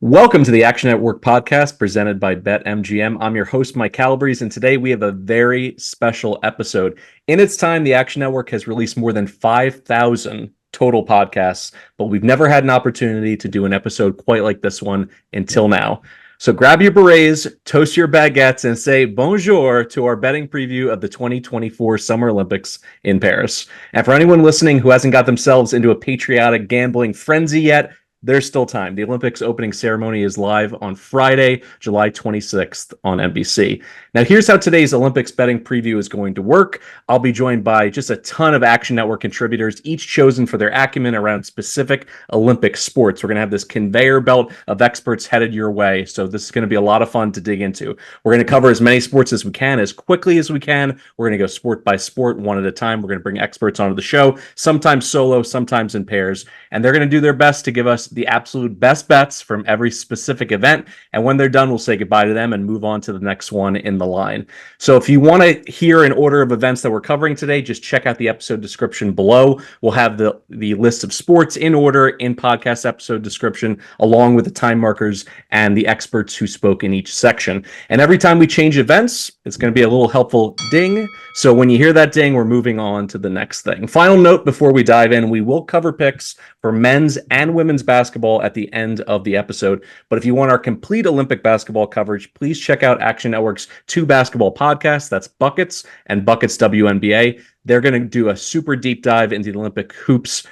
Welcome to the Action Network podcast presented by BetMGM. I'm your host, Mike Calabrese, and today we have a very special episode. In its time, the Action Network has released more than 5,000 total podcasts, but we've never had an opportunity to do an episode quite like this one until now. So grab your berets, toast your baguettes, and say bonjour to our betting preview of the 2024 Summer Olympics in Paris. And for anyone listening who hasn't got themselves into a patriotic gambling frenzy yet, there's still time. The Olympics opening ceremony is live on Friday, July 26th on NBC. Now, here's how today's Olympics betting preview is going to work. I'll be joined by just a ton of Action Network contributors, each chosen for their acumen around specific Olympic sports. We're going to have this conveyor belt of experts headed your way. So this is going to be a lot of fun to dig into. We're going to cover as many sports as we can, as quickly as we can. We're going to go sport by sport, one at a time. We're going to bring experts onto the show, sometimes solo, sometimes in pairs, and they're going to do their best to give us the absolute best bets from every specific event. And when they're done, we'll say goodbye to them and move on to the next one in the line. So if you want to hear an order of events that we're covering today, just check out the episode description below. We'll have the list of sports in order in podcast episode description, along with the time markers and the experts who spoke in each section. And every time we change events, it's going to be a little helpful ding. So when you hear that ding, we're moving on to the next thing. Final note before we dive in, we will cover picks for men's and women's basketball at the end of the episode. But if you want our complete Olympic basketball coverage, please check out Action Network's two basketball podcasts. That's Buckets and Buckets WNBA. They're going to do a super deep dive into the Olympic hoops,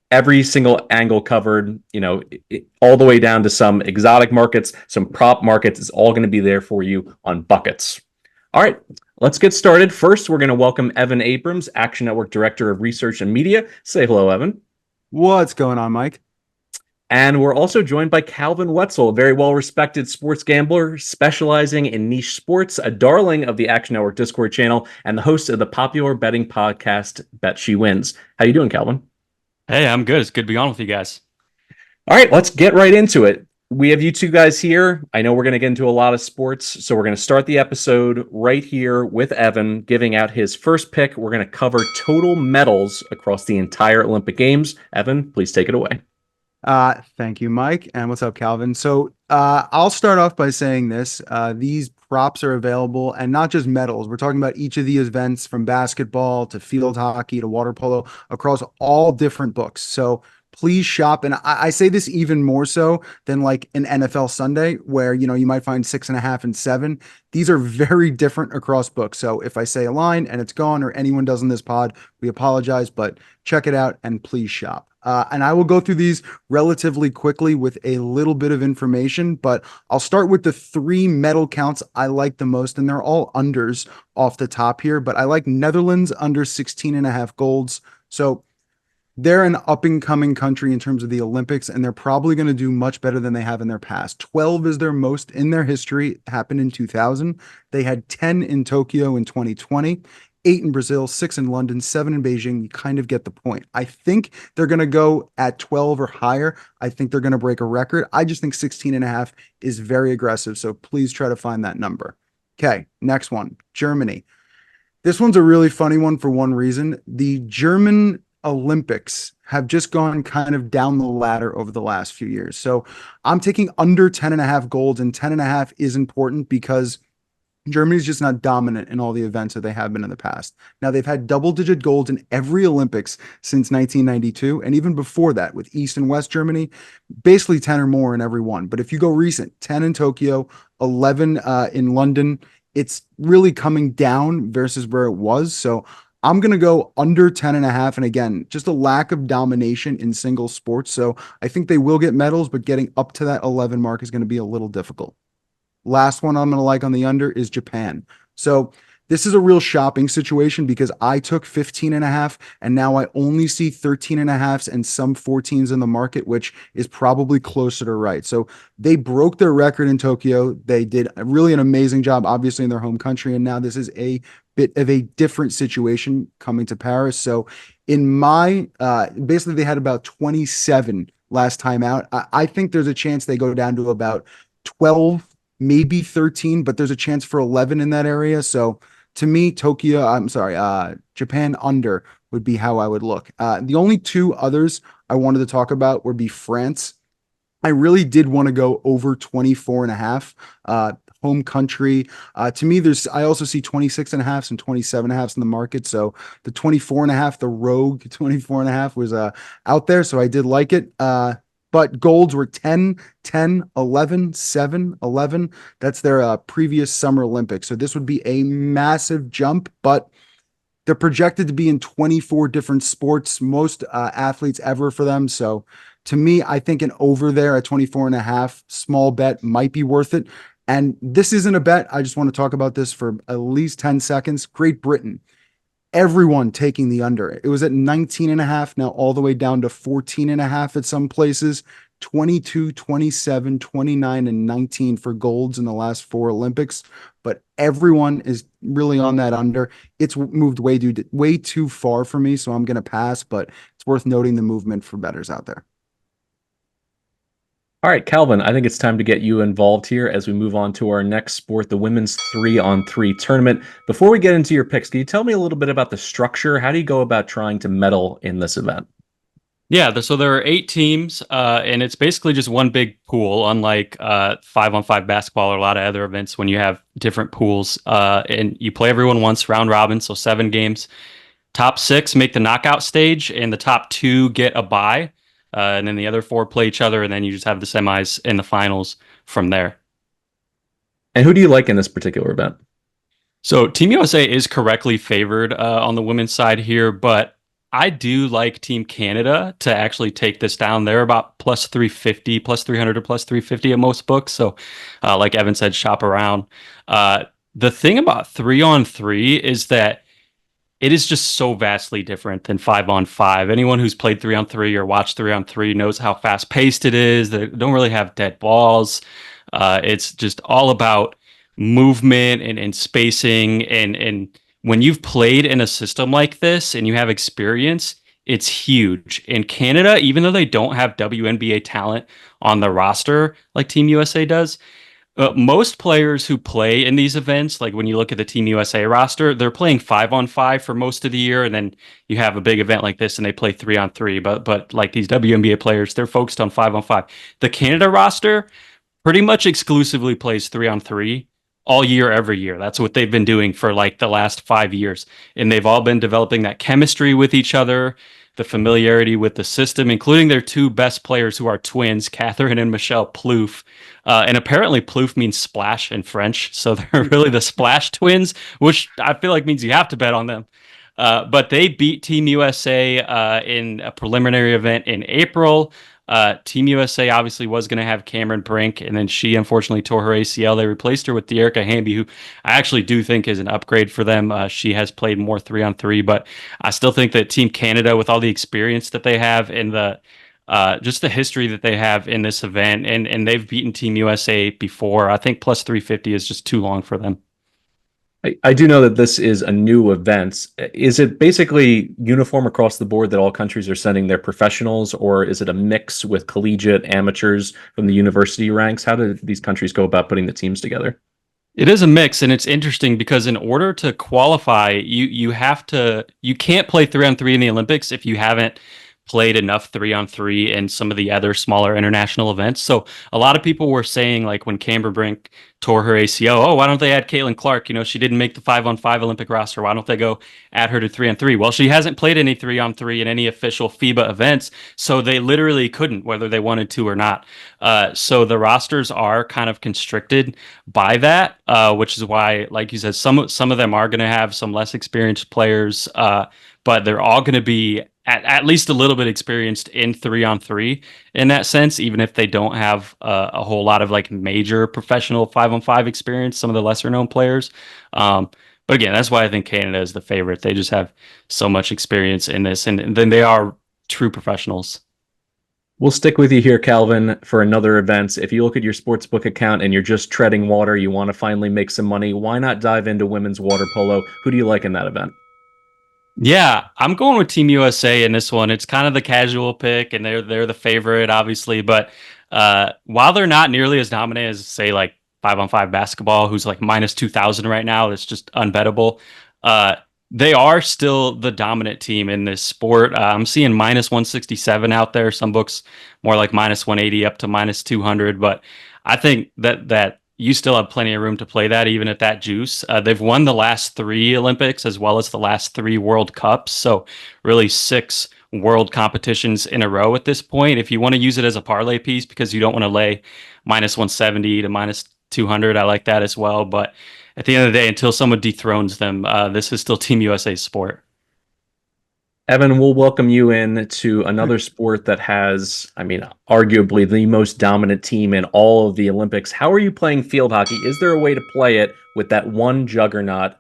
every single angle covered, all the way down to some exotic markets, some prop markets. It's all going to be there for you on Buckets. All right, let's get started. First, we're going to welcome Evan Abrams, Action Network Director of Research and Media. Say hello, Evan. What's going on, Mike? And we're also joined by Calvin Wetzel, a very well-respected sports gambler specializing in niche sports, a darling of the Action Network Discord channel, and the host of the popular betting podcast, Bet She Wins. How you doing, Calvin? Hey, I'm good. It's good to be on with you guys. All right, let's get right into it. We have you two guys here. I know we're going to get into a lot of sports, so we're going to start the episode right here with Evan giving out his first pick. We're going to cover total medals across the entire Olympic Games. Evan, please take it away. Thank you, Mike. And what's up, Calvin? So I'll start off by saying this. These props are available, and not just medals. We're talking about each of the events from basketball to field hockey to water polo across all different books. So please shop. And I say this even more so than like an NFL Sunday where, you might find 6.5 and 7. These are very different across books. So if I say a line and it's gone or anyone does in this pod, we apologize, but check it out and please shop. And I will go through these relatively quickly with a little bit of information, but I'll start with the 3 medal counts I like the most, and they're all unders off the top here, but I like Netherlands under 16.5 golds. So they're an up-and-coming country in terms of the Olympics, and they're probably going to do much better than they have in their past. 12 is their most in their history. It happened in 2000. They had 10 in Tokyo in 2020. 8 in Brazil, 6 in London, 7 in Beijing. You kind of get the point. I think they're going to go at 12 or higher. I think they're going to break a record. I just think 16.5 is very aggressive. So please try to find that number. Okay, next one, Germany. This one's a really funny one for one reason. The German Olympics have just gone kind of down the ladder over the last few years. So I'm taking under 10.5 golds, and 10.5 is important because Germany's just not dominant in all the events that they have been in the past. Now, they've had double-digit golds in every Olympics since 1992, and even before that with East and West Germany, basically 10 or more in every one. But if you go recent, 10 in Tokyo, 11 in London, it's really coming down versus where it was. So I'm going to go under 10.5. And again, just a lack of domination in single sports. So I think they will get medals, but getting up to that 11 mark is going to be a little difficult. Last one I'm going to like on the under is Japan. So this is a real shopping situation because I took 15.5 and now I only see 13.5s and some 14s in the market, which is probably closer to right. So they broke their record in Tokyo. They did really an amazing job, obviously in their home country. And now this is a bit of a different situation coming to Paris. So in my, basically they had about 27 last time out. I think there's a chance they go down to about 12, maybe 13, but there's a chance for 11 in that area. So to me, Japan under would be how I would look. The only 2 others I wanted to talk about would be France I really did want to go over 24 and a half. Home country. To me, I also see 26 and a halves and 27 and a halves in the market. So the 24 and a half, the rogue 24 and a half was out there. So I did like it. But golds were 10, 10, 11, 7, 11. That's their previous Summer Olympics. So this would be a massive jump, but they're projected to be in 24 different sports, most athletes ever for them. So to me, I think an over there at 24 and a half, small bet might be worth it. And this isn't a bet. I just want to talk about this for at least 10 seconds. Great Britain, everyone taking the under. It was at 19 and a half, now all the way down to 14 and a half at some places. 22, 27, 29, and 19 for golds in the last four Olympics. But everyone is really on that under. It's moved way too far for me, so I'm going to pass, but it's worth noting the movement for bettors out there. All right, Calvin, I think it's time to get you involved here as we move on to our next sport, the women's 3-on-3 tournament. Before we get into your picks, can you tell me a little bit about the structure? How do you go about trying to medal in this event? Yeah, so there are 8 teams, and it's basically just one big pool, unlike 5-on-5 basketball or a lot of other events when you have different pools. And you play everyone once, round robin, so 7 games. Top 6 make the knockout stage, and the top 2 get a bye. And then the other 4 play each other, and then you just have the semis and the finals from there. And who do you like in this particular event? So Team USA is correctly favored on the women's side here, but I do like Team Canada to actually take this down. They're about plus 350, plus 300 or plus 350 at most books. So like Evan said, shop around. The thing about 3-on-3 is that it is just so vastly different than 5-on-5. Anyone who's played 3-on-3 or watched 3-on-3 knows how fast paced it is. They don't really have dead balls. It's just all about movement and spacing. And when you've played in a system like this and you have experience, it's huge. In Canada, even though they don't have WNBA talent on the roster like Team USA does, most players who play in these events, like when you look at the Team USA roster, they're playing 5-on-5 for most of the year, and then you have a big event like this and they play 3-on-3. But like these WNBA players, they're focused on 5-on-5. The Canada roster pretty much exclusively plays 3-on-3 all year, every year. That's what they've been doing for like the last 5 years. And they've all been developing that chemistry with each other, the familiarity with the system, including their 2 best players who are twins, Catherine and Michelle Plouffe. And apparently Plouffe means splash in French. So they're really the splash twins, which I feel like means you have to bet on them. But they beat Team USA in a preliminary event in April. Team USA obviously was going to have Cameron Brink, and then she unfortunately tore her ACL. They replaced her with Dearica Hamby, who I actually do think is an upgrade for them. She has played more 3-on-3, but I still think that Team Canada, with all the experience that they have and the just the history that they have in this event, and they've beaten Team USA before, I think plus 350 is just too long for them. I do know that this is a new event. Is it basically uniform across the board that all countries are sending their professionals, or is it a mix with collegiate amateurs from the university ranks? How do these countries go about putting the teams together? It is a mix, and it's interesting because in order to qualify, you can't play 3-on-3 in the Olympics if you haven't played enough 3-on-3 in some of the other smaller international events. So a lot of people were saying, like when Cameron Brink tore her ACL, oh, why don't they add Caitlin Clark? You know, she didn't make the 5-on-5 Olympic roster. Why don't they go add her to 3-on-3? Well, she hasn't played any 3-on-3 in any official FIBA events, so they literally couldn't, whether they wanted to or not. So the rosters are kind of constricted by that, which is why, like you said, some of them are going to have some less experienced players, but they're all going to be at least a little bit experienced in 3-on-3 in that sense, even if they don't have a whole lot of like major professional 5-on-5 experience, some of the lesser known players. But again, that's why I think Canada is the favorite. They just have so much experience in this, and then they are true professionals. We'll stick with you here, Calvin, for another event. If you look at your sportsbook account and you're just treading water, you want to finally make some money, why not dive into women's water polo? Who do you like in that event? Yeah, I'm going with Team USA in this one. It's kind of the casual pick, and they're the favorite, obviously. But while they're not nearly as dominant as, say, like 5-on-5 basketball, who's like minus 2,000 right now, it's just unbettable. They are still the dominant team in this sport. I'm seeing minus 167 out there. Some books more like minus 180 up to minus 200. But I think that you still have plenty of room to play that even at that juice. They've won the last three Olympics as well as the last three World Cups. So really six world competitions in a row at this point. If you want to use it as a parlay piece because you don't want to lay minus 170 to minus 200, I like that as well. But at the end of the day, until someone dethrones them, this is still Team USA's sport. Evan, we'll welcome you in to another sport that has, I mean, arguably the most dominant team in all of the Olympics. How are you playing field hockey? Is there a way to play it with that one juggernaut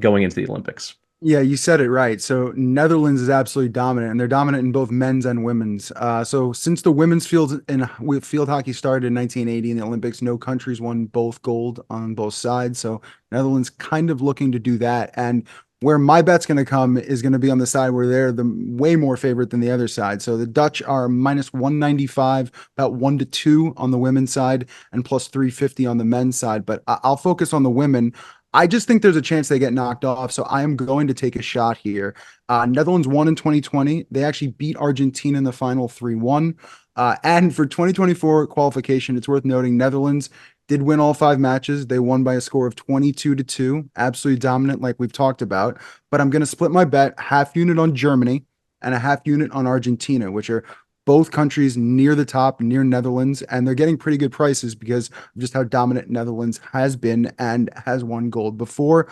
going into the Olympics? Yeah, you said it right. So Netherlands is absolutely dominant, and they're dominant in both men's and women's. So since the women's field hockey started in 1980 in the Olympics, no countries won both gold on both sides. So Netherlands kind of looking to do that. And where my bet's going to come is going to be on the side where they're the way more favorite than the other side. So the Dutch are minus 195, about 1-2 on the women's side, and plus 350 on the men's side. But I'll focus on the women. I just think there's a chance they get knocked off. So I am going to take a shot here. Netherlands won in 2020. They actually beat Argentina in the final 3-1. And for 2024 qualification, it's worth noting Netherlands did win all 5 matches. They won by a score of 22-2. Absolutely dominant, like we've talked about. But I'm going to split my bet, half unit on Germany and a half unit on Argentina, which are both countries near the top, near Netherlands, and they're getting pretty good prices because of just how dominant Netherlands has been and has won gold before.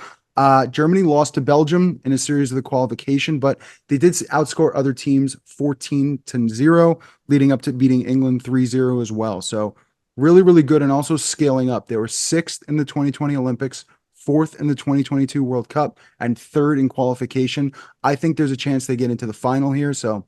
Germany lost to Belgium in a series of the qualification, but they did outscore other teams 14-0, leading up to beating England 3-0 as well. So really, really good and also scaling up. They were 6th in the 2020 Olympics, 4th in the 2022 World Cup, and 3rd in qualification. I think there's a chance they get into the final here. So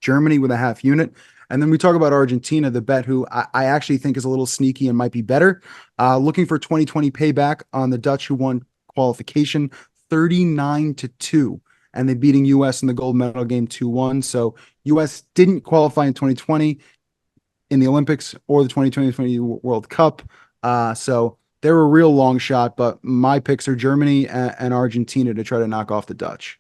Germany with a half unit. And then we talk about Argentina, the bet who I actually think is a little sneaky and might be better. Looking for 2020 payback on the Dutch who won qualification 39-2. And they're beating US in the gold medal game 2-1. So US didn't qualify in 2020 in the Olympics or the 2020 World Cup. So they're a real long shot, but my picks are Germany and Argentina to try to knock off the Dutch.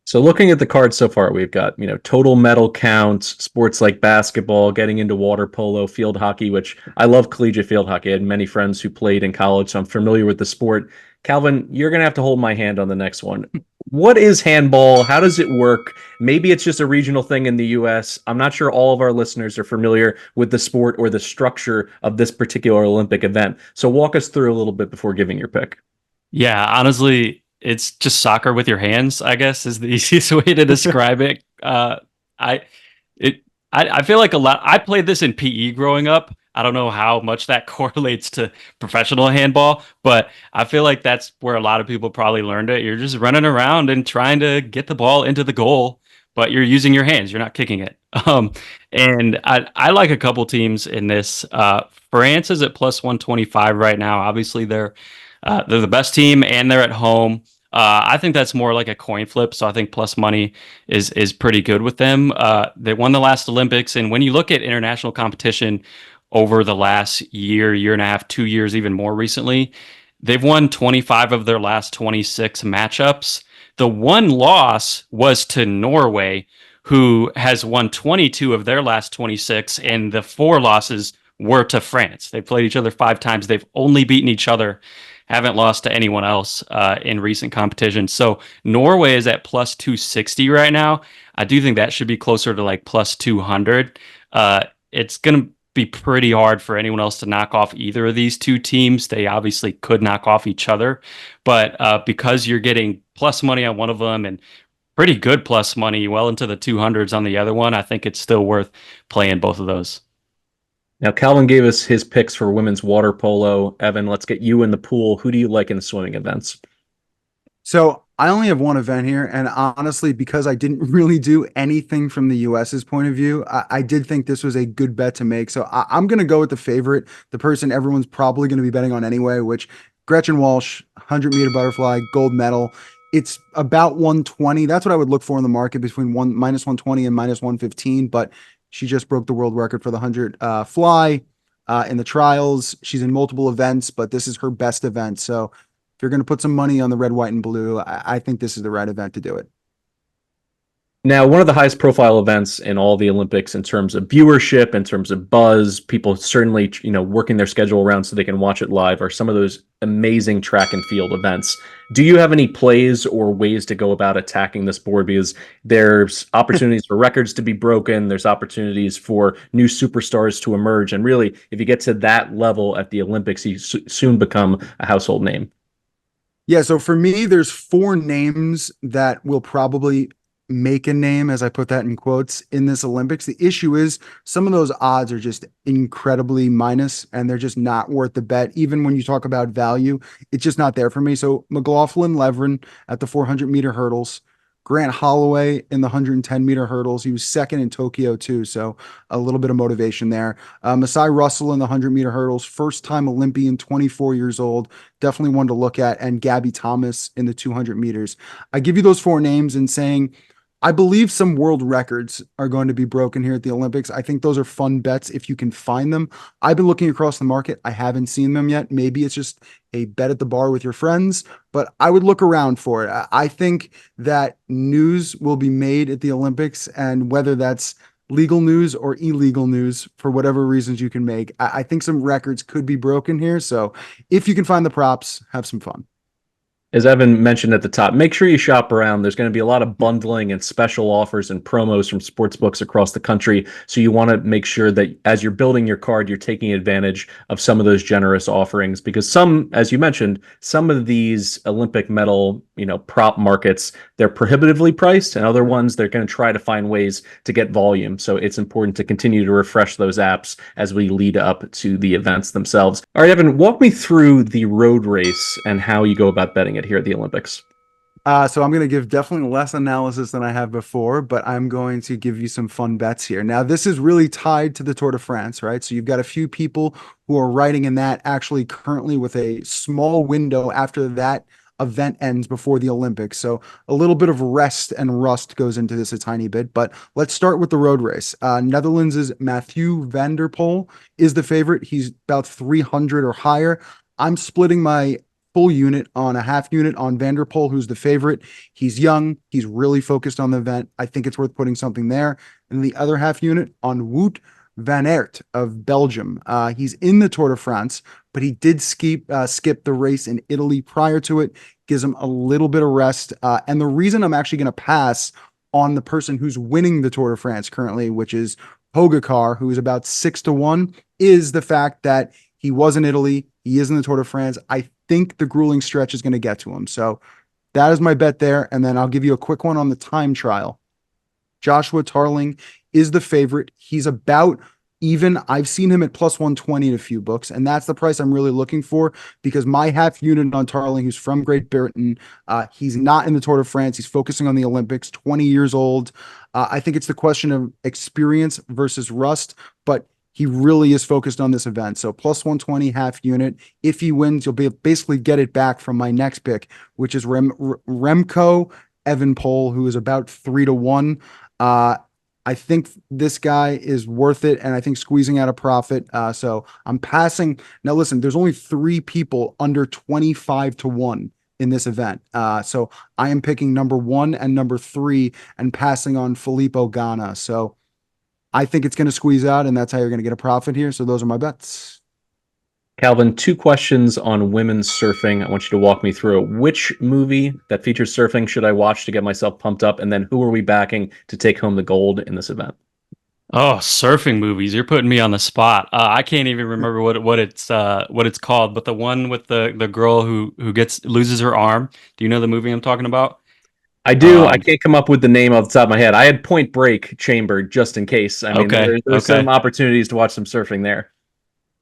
So looking at the cards so far, we've got, total medal counts, sports like basketball, getting into water polo, field hockey, which I love collegiate field hockey. I had many friends who played in college, so I'm familiar with the sport. Calvin, you're going to have to hold my hand on the next one. What is handball? How does it work? Maybe it's just a regional thing in the US. I'm not sure all of our listeners are familiar with the sport or the structure of this particular Olympic event. So walk us through a little bit before giving your pick. Yeah, honestly, it's just soccer with your hands, I guess, is the easiest way to describe it. I it I feel like a lot. I played this in PE growing up. I don't know how much that correlates to professional handball, but I feel like that's where a lot of people probably learned it. You're just running around and trying to get the ball into the goal, but you're using your hands. You're not kicking it. And I like a couple teams in this. France is at plus 125 right now. Obviously, they're the best team and they're at home. I think that's more like a coin flip. So I think plus money is pretty good with them. They won the last Olympics. And when you look at international competition over the last year and a half, 2 years, even more recently, they've won 25 of their last 26 matchups. The one loss was to Norway, who has won 22 of their last 26, and the 4 losses were to France. They played each other 5 times. They've only beaten each other, haven't lost to anyone else in recent competition. So Norway is at plus 260 right now. I do think that should be closer to like plus 200. It's going to be pretty hard for anyone else to knock off either of these two teams. They obviously could knock off each other, but because you're getting plus money on one of them and pretty good plus money well into the 200s on the other one, I think it's still worth playing both of those. Now, Calvin gave us his picks for women's water polo. Evan, let's get you in the pool. Who do you like in the swimming events? So I only have one event here, and honestly, because I didn't really do anything from the US's point of view, I did think this was a good bet to make. So I'm going to go with the favorite, the person everyone's probably going to be betting on anyway, which Gretchen Walsh, 100-meter butterfly, gold medal. It's about 120. That's what I would look for in the market between minus 120 and minus 115. But she just broke the world record for the 100 fly in the trials. She's in multiple events, but this is her best event. So if you're going to put some money on the red, white, and blue, I think this is the right event to do it. Now, one of the highest profile events in all the Olympics in terms of viewership, in terms of buzz, people certainly, working their schedule around so they can watch it live, are some of those amazing track and field events. Do you have any plays or ways to go about attacking this board? Because there's opportunities for records to be broken, there's opportunities for new superstars to emerge, and really, if you get to that level at the Olympics, you soon become a household name. Yeah, so for me, there's 4 names that will probably make a name, as I put that in quotes, in this Olympics. The issue is some of those odds are just incredibly minus, and they're just not worth the bet. Even when you talk about value, it's just not there for me. So McLaughlin Levin at the 400-meter hurdles, Grant Holloway in the 110-meter hurdles. He was second in Tokyo too, so a little bit of motivation there. Masai Russell in the 100-meter hurdles, first-time Olympian, 24 years old, definitely one to look at, and Gabby Thomas in the 200 meters. I give you those 4 names and saying, I believe some world records are going to be broken here at the Olympics. I think those are fun bets if you can find them. I've been looking across the market. I haven't seen them yet. Maybe it's just a bet at the bar with your friends, but I would look around for it. I think that news will be made at the Olympics, and whether that's legal news or illegal news, for whatever reasons you can make, I think some records could be broken here. So if you can find the props, have some fun. As Evan mentioned at the top, make sure you shop around. There's going to be a lot of bundling and special offers and promos from sports books across the country. So you want to make sure that as you're building your card, you're taking advantage of some of those generous offerings, because some, as you mentioned, some of these Olympic medal, prop markets, they're prohibitively priced, and other ones, they're going to try to find ways to get volume. So it's important to continue to refresh those apps as we lead up to the events themselves. All right, Evan, walk me through the road race and how you go about betting it here at the Olympics. So I'm going to give definitely less analysis than I have before, but I'm going to give you some fun bets here. Now, this is really tied to the Tour de France, right? So you've got a few people who are writing in that actually currently with a small window after that event ends before the Olympics. So a little bit of rest and rust goes into this a tiny bit, but let's start with the road race. Netherlands' Mathieu van der Poel is the favorite. He's about 300 or higher. I'm splitting my full unit on a half unit on Van der Poel, who's the favorite. He's young. He's really focused on the event. I think it's worth putting something there. And the other half unit on Wout van Aert of Belgium. He's in the Tour de France, but he did skip the race in Italy prior to it. Gives him a little bit of rest. And the reason I'm actually going to pass on the person who's winning the Tour de France currently, which is Pogacar, who is about 6-1, is the fact that he was in Italy. He is in the Tour de France. I think the grueling stretch is going to get to him. So that is my bet there. And then I'll give you a quick one on the time trial. Joshua Tarling is the favorite. He's about even. I've seen him at plus 120 in a few books, and that's the price I'm really looking for, because my half unit on Tarling, who's from Great Britain, he's not in the Tour de France. He's focusing on the Olympics, 20 years old. I think it's the question of experience versus rust, but he really is focused on this event. So plus 120 half unit. If he wins, you'll basically get it back from my next pick, which is Remco Evenepoel, who is about 3-1. I think this guy is worth it, and I think squeezing out a profit. So I'm passing. Now, listen, there's only 3 people under 25-1 in this event. So I am picking number 1 and number 3 and passing on Filippo Ganna. So I think it's going to squeeze out, and that's how you're going to get a profit here. So those are my bets. Calvin, 2 questions on women's surfing. I want you to walk me through it. Which movie that features surfing should I watch to get myself pumped up? And then who are we backing to take home the gold in this event? Oh, surfing movies! You're putting me on the spot. I can't even remember what it's called. But the one with the girl who loses her arm. Do you know the movie I'm talking about? I do. I can't come up with the name off the top of my head. I had Point Break chambered just in case. I mean, there's some opportunities to watch some surfing there.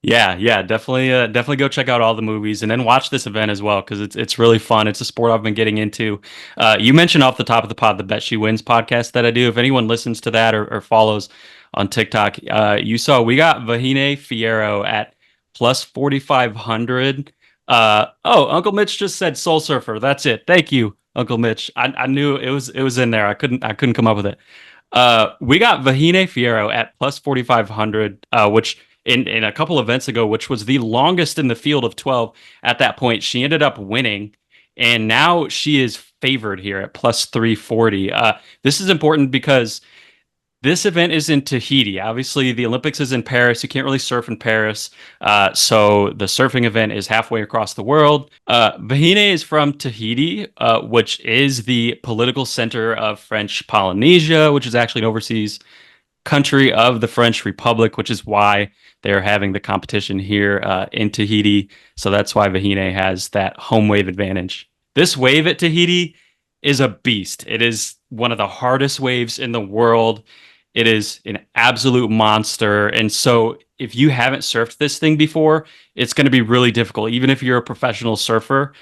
Yeah, definitely go check out all the movies and then watch this event as well, because it's really fun. It's a sport I've been getting into. You mentioned off the top of the pod the Bet She Wins podcast that I do. If anyone listens to that or follows on TikTok, you saw we got Vahine Fierro at plus 4,500. Uncle Mitch just said Soul Surfer. That's it. Thank you, Uncle Mitch. I knew it was in there. I couldn't come up with it. We got Vahine Fierro at plus 4,500, which in a couple events ago, which was the longest in the field of 12 at that point. She ended up winning, and now she is favored here at plus 340. This is important because this event is in Tahiti. Obviously, the Olympics is in Paris. You can't really surf in Paris. So the surfing event is halfway across the world. Vahine is from Tahiti, which is the political center of French Polynesia, which is actually an overseas country of the French Republic, which is why they're having the competition here in Tahiti. So that's why Vahine has that home wave advantage. This wave at Tahiti is a beast. It is one of the hardest waves in the world. It is an absolute monster. And so if you haven't surfed this thing before, it's going to be really difficult. Even if you're a professional surfer,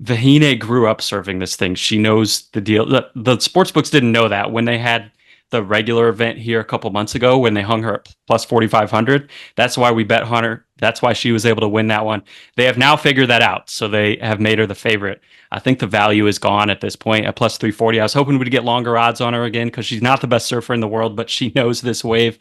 Vahine grew up surfing this thing. She knows the deal. The sports books didn't know that when they had the regular event here a couple months ago when they hung her at plus 4,500. That's why we bet Hunter. That's why she was able to win that one. They have now figured that out. So they have made her the favorite. I think the value is gone at this point at plus 340. I was hoping we'd get longer odds on her again because she's not the best surfer in the world, but she knows this wave.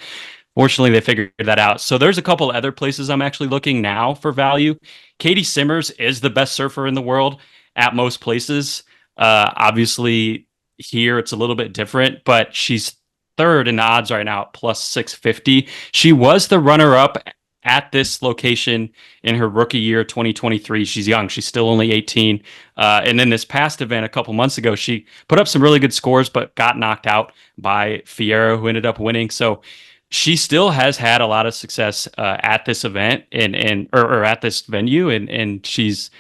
Fortunately, they figured that out. So there's a couple other places I'm actually looking now for value. Katie Simmers is the best surfer in the world at most places. Obviously, here it's a little bit different, but she's third in the odds right now at plus 650. She was the runner-up at this location in her rookie year 2023. She's young. She's still only 18. And then this past event a couple months ago, she put up some really good scores, but got knocked out by Fierro, who ended up winning. So she still has had a lot of success at this event or at this venue, and she's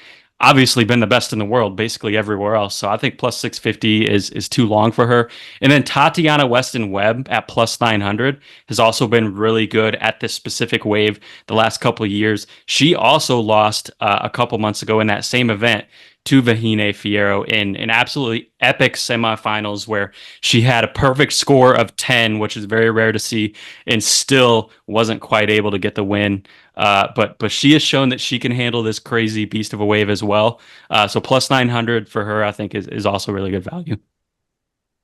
obviously been the best in the world basically everywhere else. So I think plus 650 is too long for her. And then Tatiana Weston Webb at plus 900 has also been really good at this specific wave the last couple of years. She also lost a couple months ago in that same event to Vahine Fierro in an absolutely epic semifinals where she had a perfect score of 10, which is very rare to see, and still wasn't quite able to get the win. But she has shown that she can handle this crazy beast of a wave as well. So plus 900 for her, I think, is also really good value.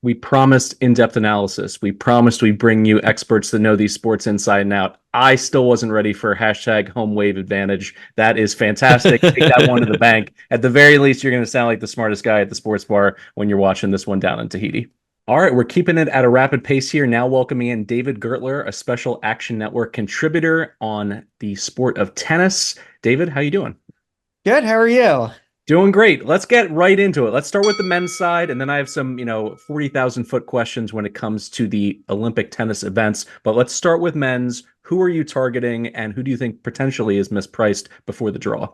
We promised in-depth analysis. We promised we'd bring you experts that know these sports inside and out. I still wasn't ready for hashtag home wave advantage. That is fantastic. Take that one to the bank. At the very least, you're going to sound like the smartest guy at the sports bar when you're watching this one down in Tahiti. All right, we're keeping it at a rapid pace here. Now welcoming in David Gertler, a special Action Network contributor on the sport of tennis. David, how you doing? Good. How are you? Doing great. Let's get right into it. Let's start with the men's side, and then I have some, 40,000 foot questions when it comes to the Olympic tennis events. But let's start with men's. Who are you targeting, and who do you think potentially is mispriced before the draw?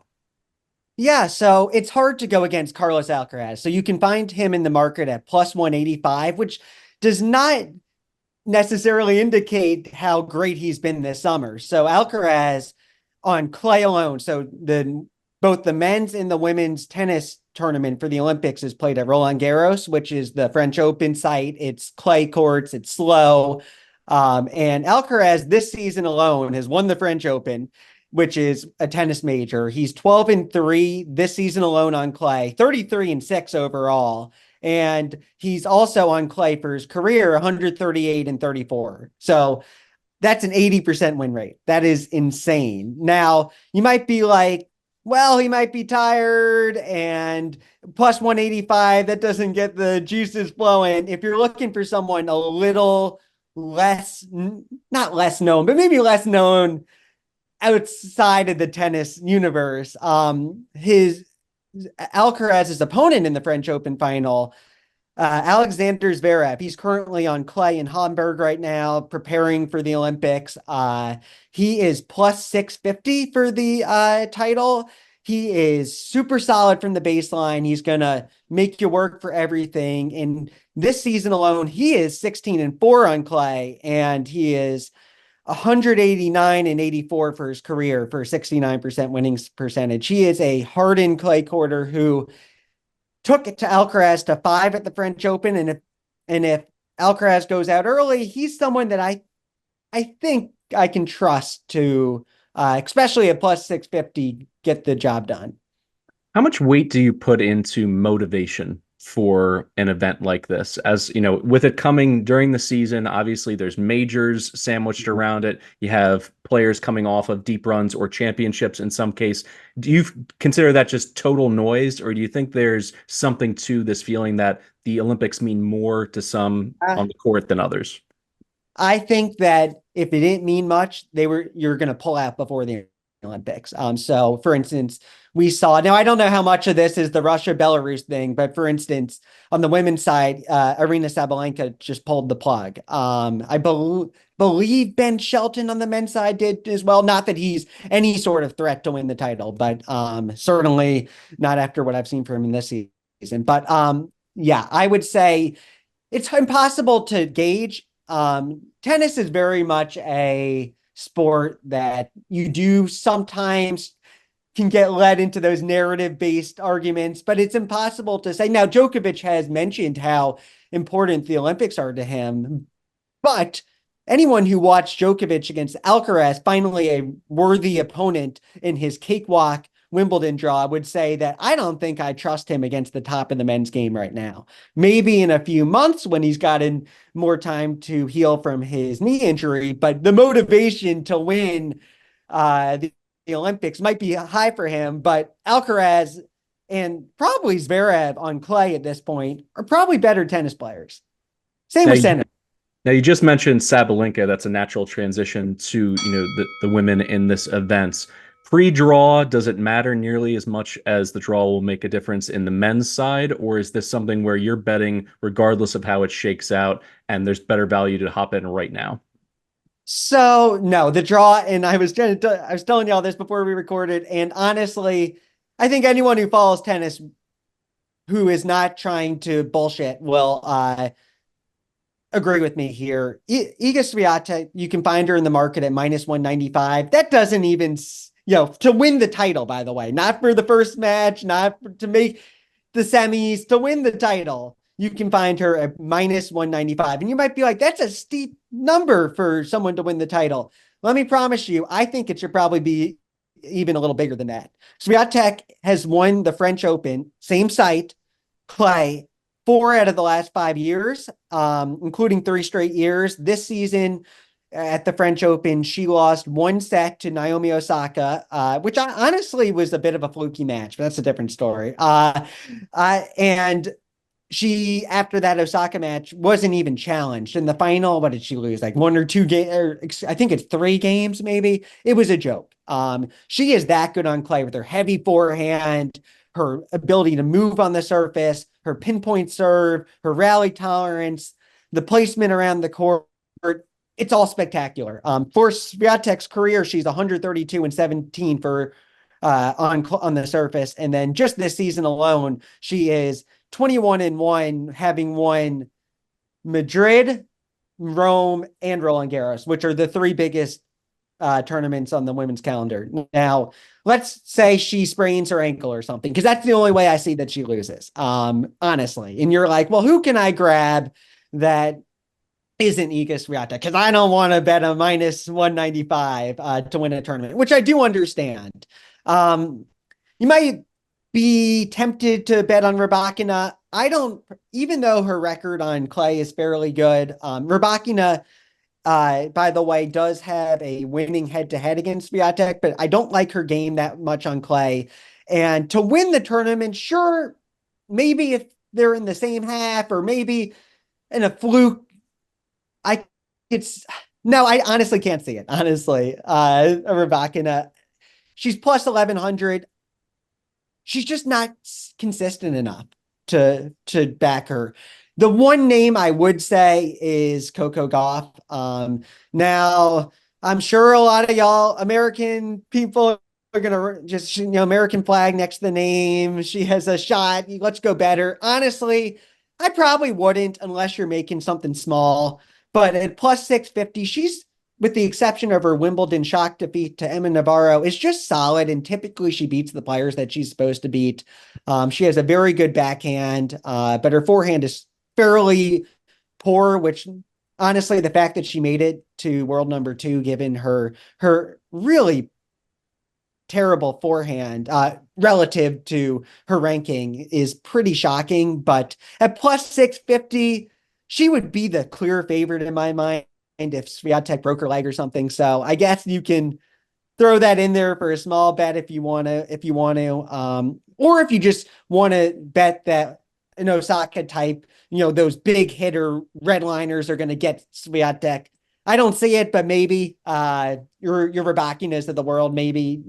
Yeah, so it's hard to go against Carlos Alcaraz. So you can find him in the market at plus 185, which does not necessarily indicate how great he's been this summer. So Alcaraz on clay alone. So both the men's and the women's tennis tournament for the Olympics is played at Roland Garros, which is the French Open site. It's clay courts. It's slow. And Alcaraz this season alone has won the French Open, which is a tennis major. He's 12-3 this season alone on clay, 33-6 overall. And he's also on clay for his career, 138-34. So that's an 80% win rate. That is insane. Now, you might be like, well, he might be tired and plus 185, that doesn't get the juices flowing. If you're looking for someone a little less, not less known, but maybe less known outside of the tennis universe, Alcaraz's opponent in the French Open final, Alexander Zverev, he's currently on clay in Hamburg right now, preparing for the Olympics. He is plus 650 for the title. He is super solid from the baseline. He's going to make you work for everything. And this season alone, he is 16-4 on clay, and he is 189-84 for his career for 69% winning percentage. He is a hardened clay courter who took it to Alcaraz to 5 at the French Open. And if Alcaraz goes out early, he's someone that I think I can trust to, especially at plus 650, get the job done. How much weight do you put into motivation for an event like this? As you know, with it coming during the season, obviously there's majors sandwiched around it. You have players coming off of deep runs or championships in some case. Do you consider that just total noise, or do you think there's something to this feeling that the Olympics mean more to some on the court than others? I think that if it didn't mean much, you're going to pull out before the Olympics. So for instance, we saw, now I don't know how much of this is the Russia Belarus thing, but for instance, on the women's side, Arina Sabalenka just pulled the plug. I believe Ben Shelton on the men's side did as well. Not that he's any sort of threat to win the title, but certainly not after what I've seen from him in this season. But yeah, I would say it's impossible to gauge. Tennis is very much a sport that you do sometimes can get led into those narrative-based arguments, but it's impossible to say. Now, Djokovic has mentioned how important the Olympics are to him, but anyone who watched Djokovic against Alcaraz, finally a worthy opponent in his cakewalk Wimbledon draw, would say that I don't think I trust him against the top in the men's game right now. Maybe in a few months when he's gotten more time to heal from his knee injury, but the motivation to win the Olympics might be high for him. But Alcaraz and probably Zverev on clay at this point are probably better tennis players. Same with Sinner. Now, you just mentioned Sabalenka. That's a natural transition to, the women in this event. Pre-draw, does it matter nearly as much as the draw will make a difference in the men's side, or is this something where you're betting regardless of how it shakes out and there's better value to hop in right now? So no, the draw, and I was telling you all this before we recorded, and honestly, I think anyone who follows tennis who is not trying to bullshit will agree with me here. Iga Swiatek, you can find her in the market at minus 195. That doesn't even, to win the title, by the way, not for the first match, not to make the semis, to win the title, you can find her at minus 195. And you might be like, that's a steep number for someone to win the title. Let me promise you, I think it should probably be even a little bigger than that. Swiatek has won the French Open, same site, clay, 4 out of the last 5 years, including 3 straight years. This season at the French Open, she lost 1 set to Naomi Osaka, which honestly was a bit of a fluky match, but that's a different story. And she, after that Osaka match, wasn't even challenged in the final. What did she lose? Like 1 or 2 games? I think it's 3 games, maybe. It was a joke. She is that good on clay with her heavy forehand, her ability to move on the surface, her pinpoint serve, her rally tolerance, the placement around the court. It's all spectacular. For Swiatek's career, she's 132-17 for on the surface. And then just this season alone, she is 21-1, having won Madrid, Rome, and Roland Garros, which are the 3 biggest tournaments on the women's calendar. Now, let's say she sprains her ankle or something, because that's the only way I see that she loses, honestly. And you're like, well, who can I grab that isn't Iga Swiatek? Because I don't want to bet a minus 195 to win a tournament, which I do understand. You might be tempted to bet on Rybakina. I don't, even though her record on clay is fairly good. Rybakina, by the way, does have a winning head-to-head against Swiatek, but I don't like her game that much on clay. And to win the tournament, sure, maybe if they're in the same half or maybe in a fluke, I honestly can't see it. Honestly, Rybakina, she's plus 1100. She's just not consistent enough to back her. The one name I would say is Coco Gauff. Now, I'm sure a lot of y'all American people are going to just, American flag next to the name. She has a shot. Let's go better. Honestly, I probably wouldn't unless you're making something small. But at plus 650, she's, with the exception of her Wimbledon shock defeat to Emma Navarro, is just solid. And typically she beats the players that she's supposed to beat. She has a very good backhand, but her forehand is fairly poor, which honestly, the fact that she made it to world number 2, given her really terrible forehand relative to her ranking is pretty shocking. But at plus 650, she would be the clear favorite in my mind if Swiatek broke her leg or something. So I guess you can throw that in there for a small bet if you want to, or if you just want to bet that an Osaka type, those big hitter redliners are going to get Swiatek. I don't see it, but maybe your Rybakinas of the world maybe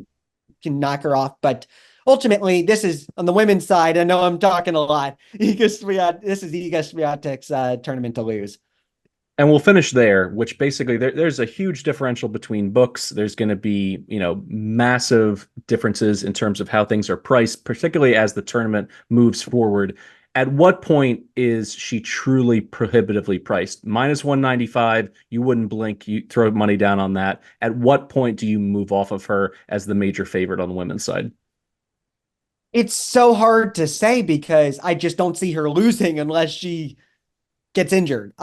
can knock her off. But ultimately, this is on the women's side. I know I'm talking a lot. This is Iga Swiatek's tournament to lose. And we'll finish there, which basically there's a huge differential between books. There's going to be, massive differences in terms of how things are priced, particularly as the tournament moves forward. At what point is she truly prohibitively priced? Minus 195, you wouldn't blink, you throw money down on that. At what point do you move off of her as the major favorite on the women's side? It's so hard to say because I just don't see her losing unless she gets injured.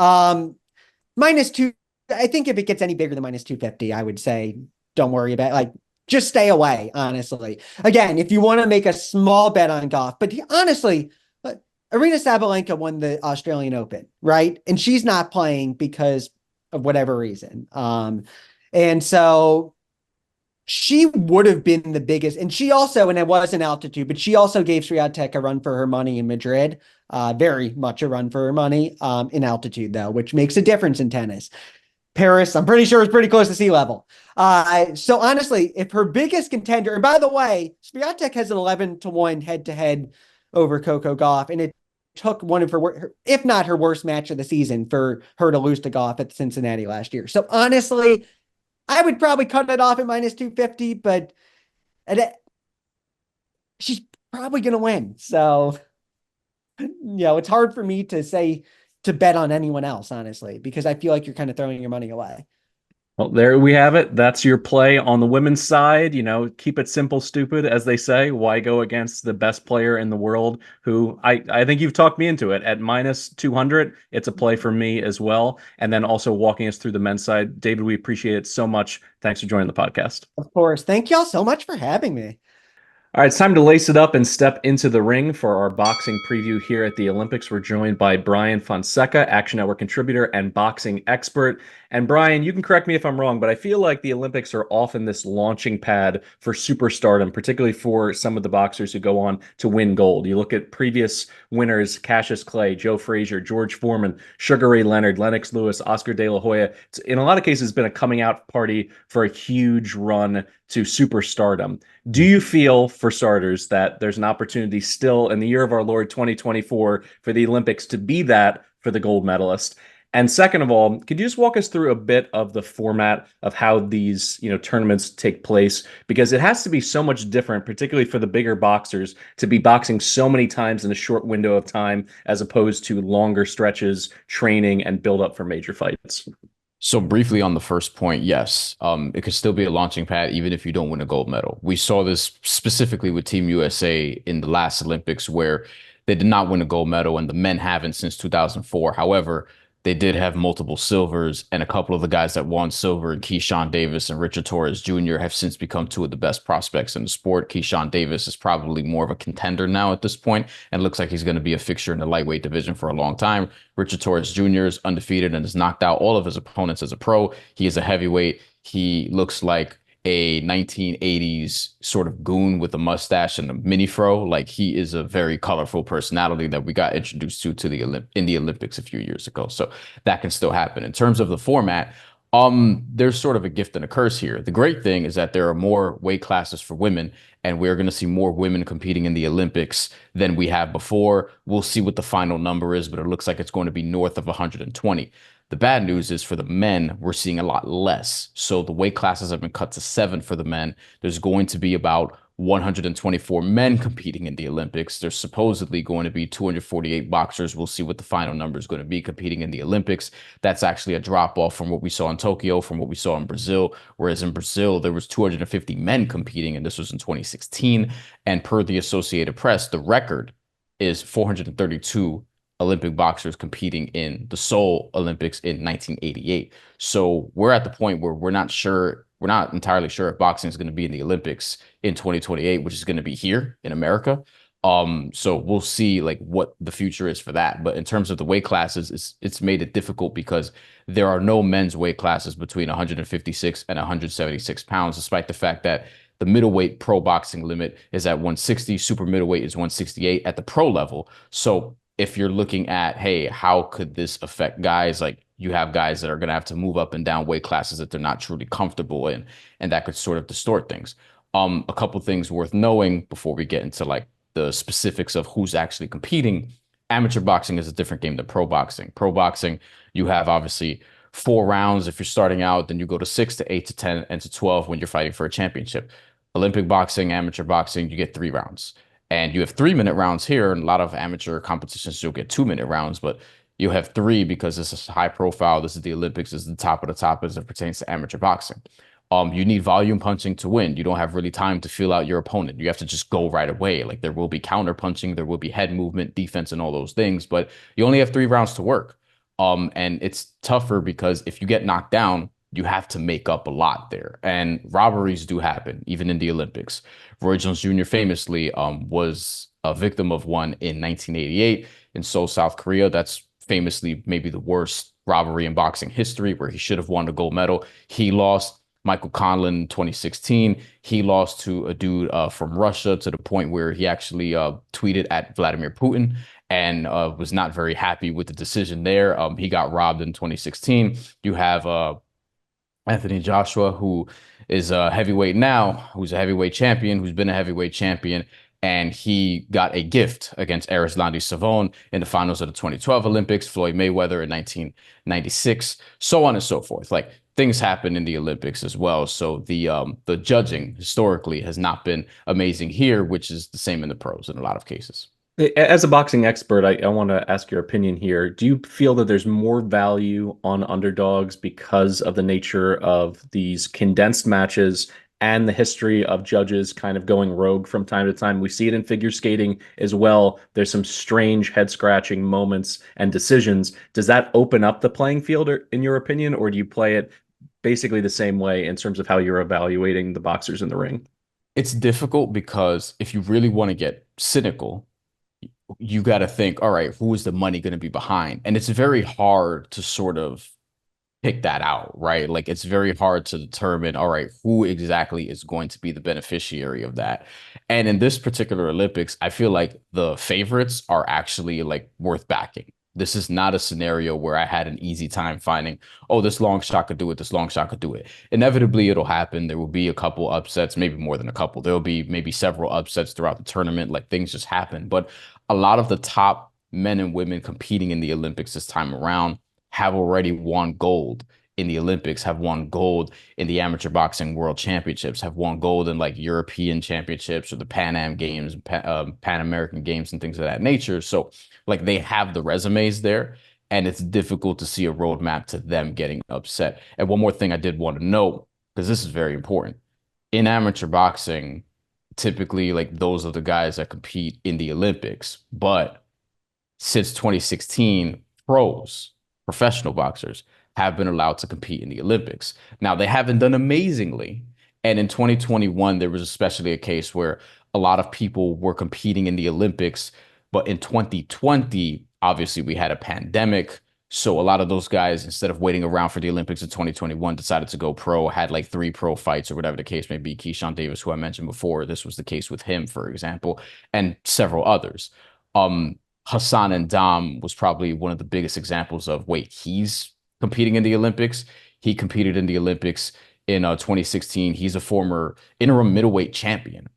Minus two, I think if it gets any bigger than minus 250, I would say don't worry about it. Like, just stay away, honestly. Again, if you want to make a small bet on golf, but honestly, Aryna Sabalenka won the Australian Open, right? And she's not playing because of whatever reason. And so she would have been the biggest. And she also, and it was in altitude, but she also gave Swiatek a run for her money in Madrid. Very much a run for her money in altitude, though, which makes a difference in tennis. Paris, I'm pretty sure, is pretty close to sea level. So honestly, if her biggest contender, and by the way, Swiatek has an 11-1 head-to-head over Coco Gauff, and it took one of her, if not her worst match of the season, for her to lose to Gauff at Cincinnati last year. So honestly, I would probably cut it off at minus 250, but she's probably going to win. So, it's hard for me to say to bet on anyone else, honestly, because I feel like you're kind of throwing your money away. Well, there we have it. That's your play on the women's side. Keep it simple, stupid, as they say. Why go against the best player in the world, who I think you've talked me into it. At minus 200, it's a play for me as well. And then also walking us through the men's side. David, we appreciate it so much. Thanks for joining the podcast. Of course. Thank y'all so much for having me. All right, it's time to lace it up and step into the ring for our boxing preview here at the Olympics. We're joined by Brian Fonseca, Action Network contributor and boxing expert. And Brian, you can correct me if I'm wrong, but I feel like the Olympics are often this launching pad for superstardom, particularly for some of the boxers who go on to win gold. You look at previous winners, Cassius Clay, Joe Frazier, George Foreman, Sugar Ray Leonard, Lennox Lewis, Oscar De La Hoya. It's, in a lot of cases, been a coming out party for a huge run to superstardom. Do you feel, for starters, that there's an opportunity still in the year of our Lord 2024 for the Olympics to be that for the gold medalist? And second of all, could you just walk us through a bit of the format of how these, tournaments take place? Because it has to be so much different, particularly for the bigger boxers, to be boxing so many times in a short window of time, as opposed to longer stretches, training, and build up for major fights. So briefly on the first point, yes, it could still be a launching pad even if you don't win a gold medal. We saw this specifically with Team USA in the last Olympics, where they did not win a gold medal and the men haven't since 2004. However, they did have multiple silvers, and a couple of the guys that won silver, Keyshawn Davis and Richard Torres Jr., have since become two of the best prospects in the sport. Keyshawn Davis is probably more of a contender now at this point and looks like he's going to be a fixture in the lightweight division for a long time. Richard Torres Jr. is undefeated and has knocked out all of his opponents as a pro. He is a heavyweight. He looks like a 1980s sort of goon with a mustache and a mini fro. Like, he is a very colorful personality that we got introduced to in the Olympics a few years ago. So that can still happen. In terms of the format, there's sort of a gift and a curse here. The great thing is that there are more weight classes for women, and we're going to see more women competing in the Olympics than we have before. We'll see what the final number is, but it looks like it's going to be north of 120. The bad news is for the men, we're seeing a lot less. So the weight classes have been cut to 7 for the men. There's going to be about 124 men competing in the Olympics. There's supposedly going to be 248 boxers. We'll see what the final number is going to be competing in the Olympics. That's actually a drop off from what we saw in Tokyo, from what we saw in Brazil. Whereas in Brazil, there was 250 men competing, and this was in 2016. And per the Associated Press, the record is 432 Olympic boxers competing in the Seoul Olympics in 1988. So we're at the point where we're not sure we're not entirely sure if boxing is going to be in the Olympics in 2028, which is going to be here in America. So we'll see like what the future is for that. But in terms of the weight classes, it's made it difficult because there are no men's weight classes between 156 and 176 pounds, despite the fact that the middleweight pro boxing limit is at 160, super middleweight is 168 at the pro level. So if you're looking at, hey, how could this affect guys? Like you have guys that are going to have to move up and down weight classes that they're not truly comfortable in, and that could sort of distort things. A couple things worth knowing before we get into like the specifics of who's actually competing. Amateur boxing is a different game than pro boxing. Pro boxing, you have obviously 4 rounds if you're starting out, then you go to 6 to 8 to 10 and to 12 when you're fighting for a championship. Olympic boxing, amateur boxing, you get 3 rounds. And you have 3-minute rounds here. And a lot of amateur competitions, you'll get 2-minute rounds, but you have 3 because this is high profile. This is the Olympics, this is the top of the top as it pertains to amateur boxing. You need volume punching to win. You don't have really time to feel out your opponent. You have to just go right away. Like there will be counter punching, there will be head movement, defense, and all those things, but you only have 3 rounds to work. And it's tougher because if you get knocked down, you have to make up a lot there. And robberies do happen, even in the Olympics. Roy Jones Jr. famously was a victim of one in 1988 in Seoul, South Korea. That's famously maybe the worst robbery in boxing history, where he should have won a gold medal. He lost. Michael Conlon in 2016, he lost to a dude from Russia to the point where he actually tweeted at Vladimir Putin and was not very happy with the decision there. He got robbed in 2016. You have Anthony Joshua, who is a heavyweight now, who's a heavyweight champion, who's been a heavyweight champion, and he got a gift against Arislandi Savon in the finals of the 2012 Olympics, Floyd Mayweather in 1996, so on and so forth. Like things happen in the Olympics as well. So the judging historically has not been amazing here, which is the same in the pros in a lot of cases. As a boxing expert, I want to ask your opinion here. Do you feel that there's more value on underdogs because of the nature of these condensed matches and the history of judges kind of going rogue from time to time? We see it in figure skating as well. There's some strange head-scratching moments and decisions. Does that open up the playing field, in your opinion, or do you play it basically the same way in terms of how you're evaluating the boxers in the ring? It's difficult because if you really want to get cynical, you got to think, all right, who is the money going to be behind? And it's very hard to sort of pick that out, right? Like it's very hard to determine, all right, who exactly is going to be the beneficiary of that. And in this particular Olympics, I feel like the favorites are actually like worth backing. This is not a scenario where I had an easy time finding, oh, this long shot could do it, this long shot could do it. Inevitably, it'll happen. There will be a couple upsets, maybe more than a couple. There'll be maybe several upsets throughout the tournament. Like things just happen. But a lot of the top men and women competing in the Olympics this time around have already won gold in the Olympics, have won gold in the amateur boxing world championships, have won gold in like European championships or the Pan Am games, Pan American games and things of that nature. So like they have the resumes there, and it's difficult to see a roadmap to them getting upset. And one more thing I did want to note, because this is very important. In amateur boxing, typically like those are the guys that compete in the Olympics. But since 2016, professional boxers have been allowed to compete in the Olympics. Now, they haven't done amazingly. And in 2021, there was especially a case where a lot of people were competing in the Olympics. But in 2020, obviously, we had a pandemic. So a lot of those guys, instead of waiting around for the Olympics in 2021, decided to go pro, had like 3 pro fights or whatever the case may be. Keyshawn Davis, who I mentioned before, this was the case with him, for example, and several others. Hassan and Dom was probably one of the biggest examples of, wait, he's competing in the Olympics. He competed in the Olympics in 2016. He's a former interim middleweight champion,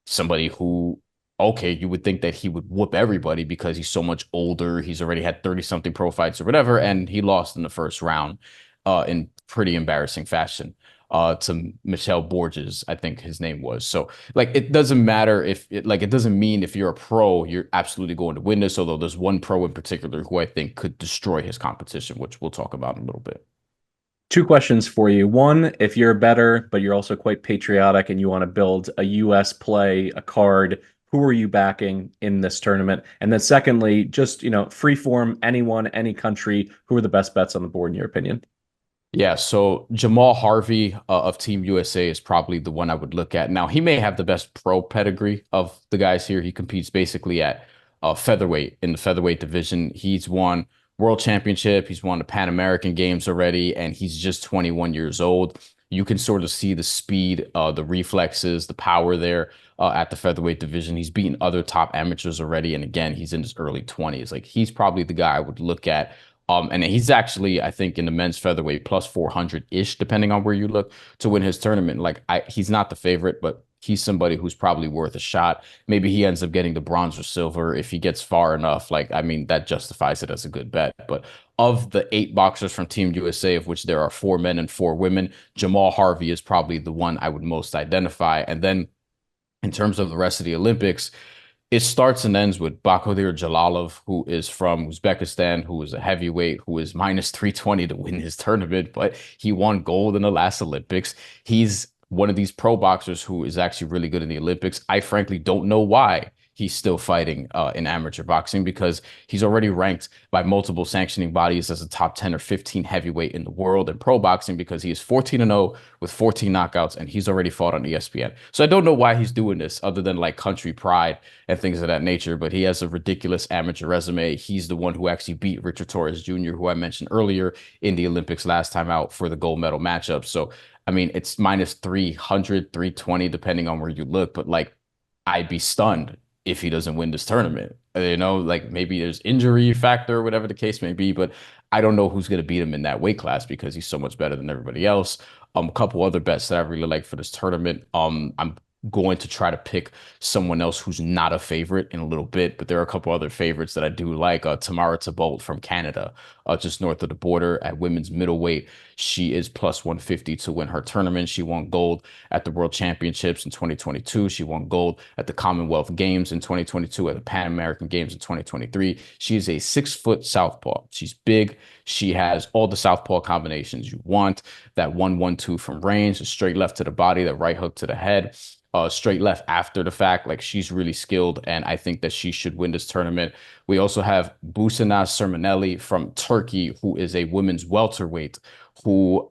somebody who, okay, you would think that he would whoop everybody because he's so much older. He's already had 30-something pro fights or whatever, and he lost in the first round in pretty embarrassing fashion to Michelle Borges, I think his name was. So like, it doesn't matter if it doesn't mean if you're a pro, you're absolutely going to win this. Although there's one pro in particular who I think could destroy his competition, which we'll talk about in a little bit. 2 questions for you. One, if you're better, but you're also quite patriotic and you want to build a US play, a card, who are you backing in this tournament? And then secondly, just, free form, anyone, any country, who are the best bets on the board in your opinion? Yeah, so Jamal Harvey of Team USA is probably the one I would look at. Now, he may have the best pro pedigree of the guys here. He competes basically at featherweight in the featherweight division. He's won world championship. He's won the Pan American Games already, and he's just 21 years old. You can sort of see the speed, the reflexes, the power there at the featherweight division. He's beaten other top amateurs already, and again, he's in his early 20s. Like he's probably the guy I would look at and he's actually, I think, in the men's featherweight plus 400-ish, depending on where you look, to win his tournament. He's not the favorite, but he's somebody who's probably worth a shot. Maybe he ends up getting the bronze or silver if he gets far enough. I mean, that justifies it as a good bet. But of the 8 boxers from Team USA, of which there are 4 men and 4 women, Jamal Harvey is probably the one I would most identify. And then in terms of the rest of the Olympics, it starts and ends with Bakodir Jalalov, who is from Uzbekistan, who is a heavyweight, who is minus 320 to win his tournament, but he won gold in the last Olympics. He's one of these pro boxers who is actually really good in the Olympics. I frankly don't know why he's still fighting in amateur boxing because he's already ranked by multiple sanctioning bodies as a top 10 or 15 heavyweight in the world in pro boxing because he is 14-0 with 14 knockouts and he's already fought on ESPN. So I don't know why he's doing this other than like country pride and things of that nature, but he has a ridiculous amateur resume. He's the one who actually beat Richard Torres Jr., who I mentioned earlier in the Olympics last time out for the gold medal matchup. So, I mean, it's minus 300, 320, depending on where you look, but like, I'd be stunned if he doesn't win this tournament. Like maybe there's injury factor or whatever the case may be, but I don't know who's going to beat him in that weight class because he's so much better than everybody else. A couple other bets that I really like for this tournament. I'm going to try to pick someone else who's not a favorite in a little bit, but there are a couple other favorites that I do like. Tamara Tabolt from Canada, just north of the border at women's middleweight. She is plus 150 to win her tournament. She won gold at the World Championships in 2022. She won gold at the Commonwealth Games in 2022, at the Pan American Games in 2023. She is a 6-foot southpaw. She's big. She has all the southpaw combinations you want. That 1-1-2 from range, a straight left to the body, that right hook to the head. Straight left after the fact. Like she's really skilled, and I think that she should win this tournament. We also have Busana Sermonelli from Turkey, who is a women's welterweight, who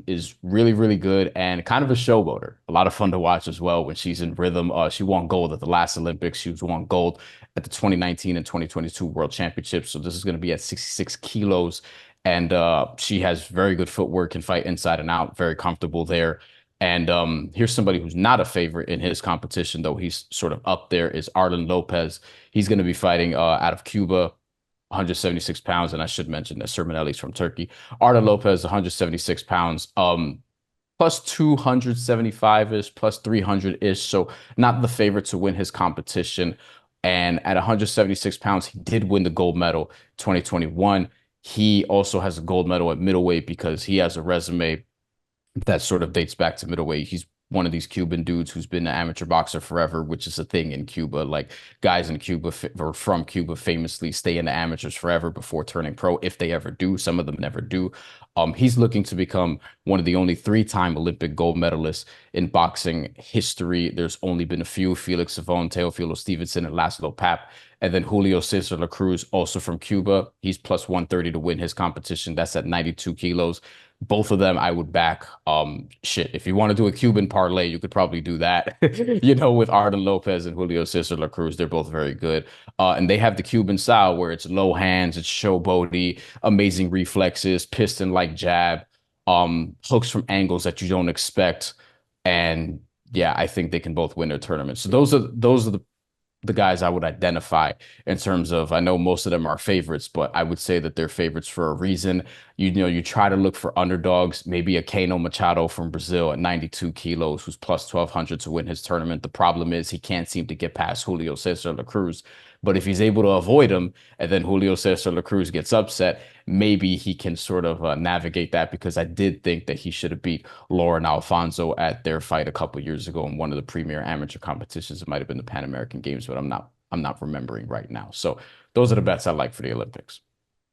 is really, really good and kind of a showboater. A lot of fun to watch as well when she's in rhythm. She won gold at the last Olympics. She won gold at the 2019 and 2022 World Championships. So this is going to be at 66 kilos. And she has very good footwork, can fight inside and out, very comfortable there. And here's somebody who's not a favorite in his competition, though he's sort of up there, is Arlen Lopez. He's going to be fighting out of Cuba, 176 pounds. And I should mention that Sermonelli's from Turkey. Arlen Lopez, 176 pounds, plus 275-ish, plus 300-ish. So not the favorite to win his competition. And at 176 pounds, he did win the gold medal 2021. He also has a gold medal at middleweight because he has a resume that sort of dates back to middleweight. He's one of these Cuban dudes who's been an amateur boxer forever, which is a thing in Cuba. Like guys in Cuba or from Cuba famously stay in the amateurs forever before turning pro, if they ever do. Some of them never do. He's looking to become one of the only 3-time Olympic gold medalists in boxing history. There's only been a few: Felix Savon, Teofilo Stevenson, and Laszlo Papp. And then Julio Cesar La Cruz, also from Cuba. He's plus 130 to win his competition. That's at 92 kilos. Both of them I would back. If you want to do a Cuban parlay, you could probably do that. With Arlen Lopez and Julio Cesar La Cruz, they're both very good. And they have the Cuban style where it's low hands, it's showboaty, amazing reflexes, piston-like jab, hooks from angles that you don't expect. And yeah, I think they can both win their tournament. So those are the guys I would identify in terms of, I know most of them are favorites, but I would say that they're favorites for a reason. You try to look for underdogs, maybe a Kano Machado from Brazil at 92 kilos, who's plus 1,200 to win his tournament. The problem is he can't seem to get past Julio Cesar La Cruz. But if he's able to avoid him and then Julio Cesar La Cruz gets upset, maybe he can sort of navigate that, because I did think that he should have beat Lauren Alfonso at their fight a couple years ago in one of the premier amateur competitions. It might have been the Pan American Games, but I'm not remembering right now. So those are the bets I like for the Olympics.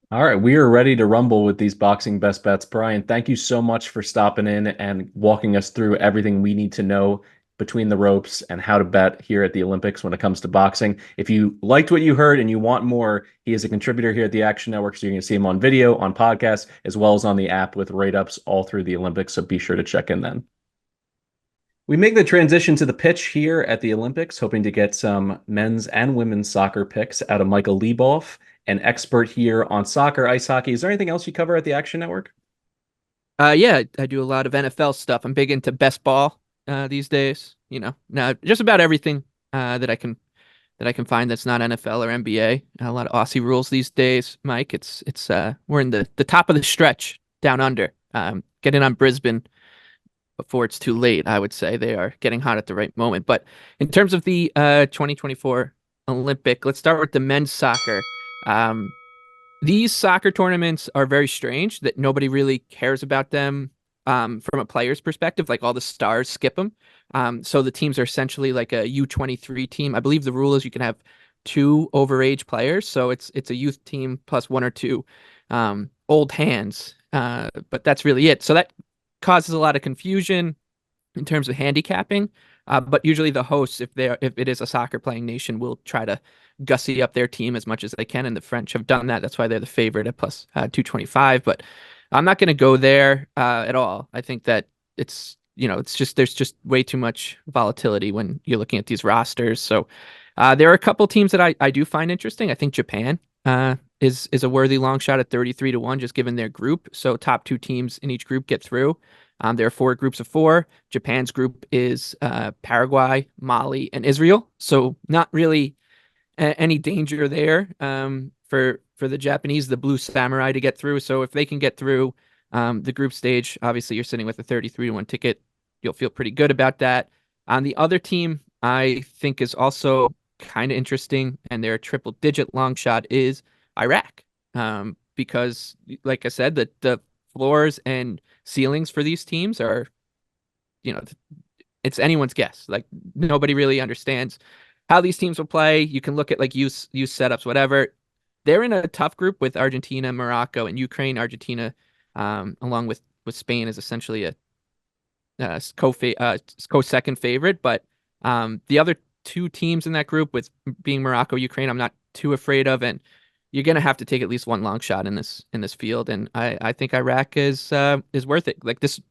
All right, we are ready to rumble with these boxing best bets. Brian, thank you so much for stopping in and walking us through everything we need to know between the ropes and how to bet here at the Olympics when it comes to boxing. If you liked what you heard and you want more, he is a contributor here at the Action Network. So you're going to see him on video, on podcasts, as well as on the app with write-ups all through the Olympics. So be sure to check in then. We make the transition to the pitch here at the Olympics, hoping to get some men's and women's soccer picks out of Michael Lieboff, an expert here on soccer, ice hockey. Is there anything else you cover at the Action Network? Yeah, I do a lot of NFL stuff. I'm big into best ball these days. Now just about everything that I can find that's not NFL or NBA. A lot of Aussie rules these days, Mike. It's we're in the top of the stretch down under. Getting on Brisbane before it's too late, I would say. They are getting hot at the right moment. But in terms of the 2024 Olympic, let's start with the men's soccer. These soccer tournaments are very strange that nobody really cares about them from a player's perspective. Like all the stars skip them. So the teams are essentially like a U23 team. I believe the rule is you can have 2 overage players. So it's a youth team plus 1 or 2 old hands. But that's really it. So that causes a lot of confusion in terms of handicapping. But usually the hosts, if it is a soccer playing nation, will try to gussy up their team as much as they can. And the French have done that. That's why they're the favorite at plus 225. But I'm not going to go there at all. I think that it's just there's just way too much volatility when you're looking at these rosters. So there are a couple teams that I do find interesting. I think Japan is a worthy long shot at 33-1, just given their group. So top 2 teams in each group get through. There are 4 groups of 4. Japan's group is Paraguay, Mali, and Israel. So not really any danger there for the Japanese, the Blue Samurai, to get through. So if they can get through the group stage, obviously you're sitting with a 33-1 ticket. You'll feel pretty good about that. On the other team, I think is also kind of interesting, and they're a triple-digit long shot, is Iraq. Because, like I said, the floors and ceilings for these teams are, it's anyone's guess. Like nobody really understands how these teams will play. You can look at like youth setups, whatever. They're in a tough group with Argentina, Morocco, and Ukraine. Argentina, along with Spain, is essentially a co-second favorite. But the other 2 teams in that group, with being Morocco, Ukraine, I'm not too afraid of, and you're gonna have to take at least one long shot in this field. And I think Iraq is worth it. Like this,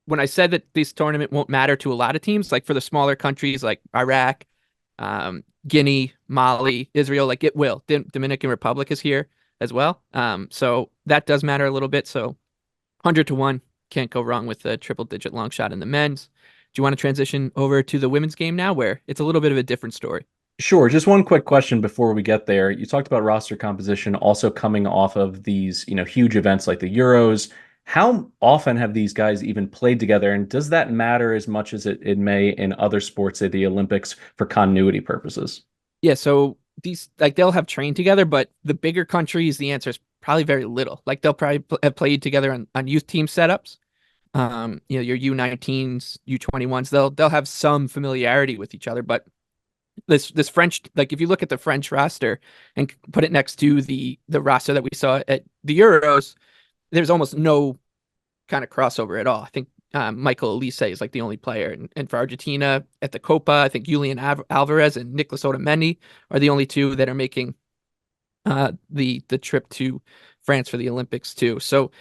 when I said that this tournament won't matter to a lot of teams, like for the smaller countries like Iraq, Guinea, Mali, Israel, like it will. Dominican Republic is here as well. So that does matter a little bit. So 100-1, can't go wrong with a triple-digit long shot in the men's. Do you want to transition over to the women's game now, where it's a little bit of a different story? Sure. Just one quick question before we get there. You talked about roster composition also coming off of these, huge events like the Euros. How often have these guys even played together? And does that matter as much as it may in other sports at the Olympics for continuity purposes? Yeah. So these, like, they'll have trained together, but the bigger countries, the answer is probably very little. Like they'll probably have played together on youth team setups. Your U19s, U21s, they'll have some familiarity with each other, but this French, like if you look at the French roster and put it next to the roster that we saw at the Euros, there's almost no kind of crossover at all. I think Michael Elise is like the only player, and for Argentina at the Copa, I think Julian Alvarez and Nicolas Otamendi are the only 2 that are making the trip to France for the Olympics too. So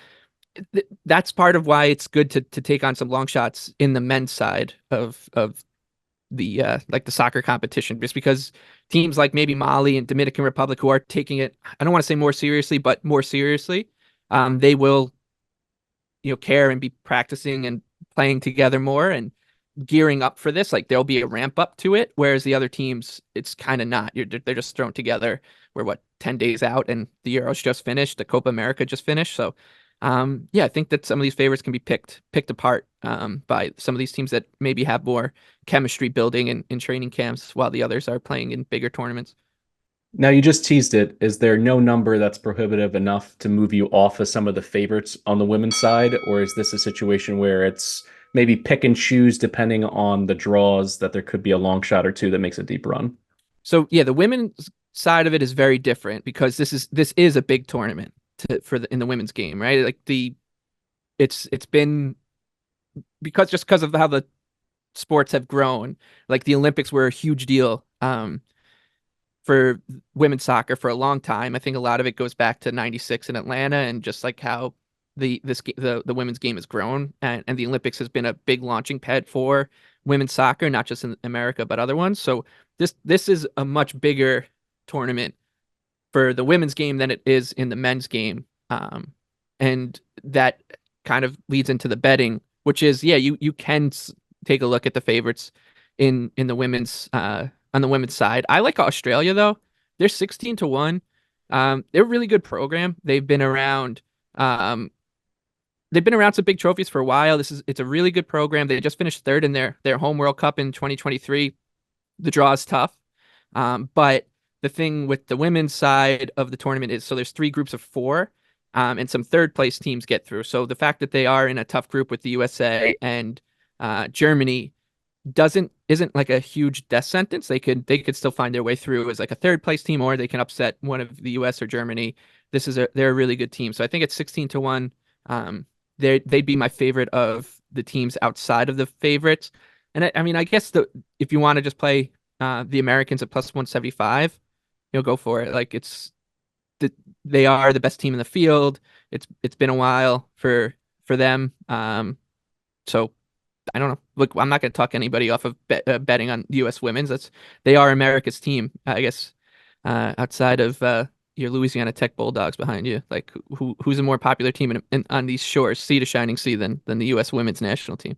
that's part of why it's good to take on some long shots in the men's side of the like the soccer competition, just because teams like maybe Mali and Dominican Republic, who are taking it, I don't want to say more seriously, but more seriously, they will care and be practicing and playing together more and gearing up for this. Like there'll be a ramp up to it, whereas the other teams, it's kind of not. They're just thrown together. We're 10 days out, and the Euros just finished, the Copa America just finished. So I think that some of these favorites can be picked apart by some of these teams that maybe have more chemistry building in training camps, while the others are playing in bigger tournaments. Now, you just teased it. Is there no number that's prohibitive enough to move you off of some of the favorites on the women's side? Or is this a situation where it's maybe pick and choose depending on the draws, that there could be a long shot or 2 that makes a deep run? So yeah, the women's side of it is very different, because this is a big tournament in the women's game, right? Like it's been because of how the sports have grown. Like the Olympics were a huge deal for women's soccer for a long time. I think a lot of it goes back to '96 in Atlanta and just like how the women's game has grown, and the Olympics has been a big launching pad for women's soccer, not just in America but other ones. So this is a much bigger tournament for the women's game than it is in the men's game, and that kind of leads into the betting, which is you can take a look at the favorites in the women's on the women's side. I like Australia though. They're 16-1. They're a really good program. They've been around some big trophies for a while. It's a really good program. They just finished third in their home World Cup in 2023. The draw is tough. But the thing with the women's side of the tournament is, so there's 3 groups of 4, and some third place teams get through. So the fact that they are in a tough group with the USA and Germany isn't like a huge death sentence. They could still find their way through as like a third place team, or they can upset one of the US or Germany. They're a really good team. So I think it's 16-1. They'd be my favorite of the teams outside of the favorites. And I mean, I guess if you want to just play the Americans at plus 175, you'll go for it. Like they are the best team in the field. It's been a while for them. So I don't know. Look, I'm not going to talk anybody off of betting on U.S. women's. They are America's team, I guess. Outside of your Louisiana Tech Bulldogs behind you, like who's a more popular team on these shores, sea to shining sea, than the U.S. women's national team?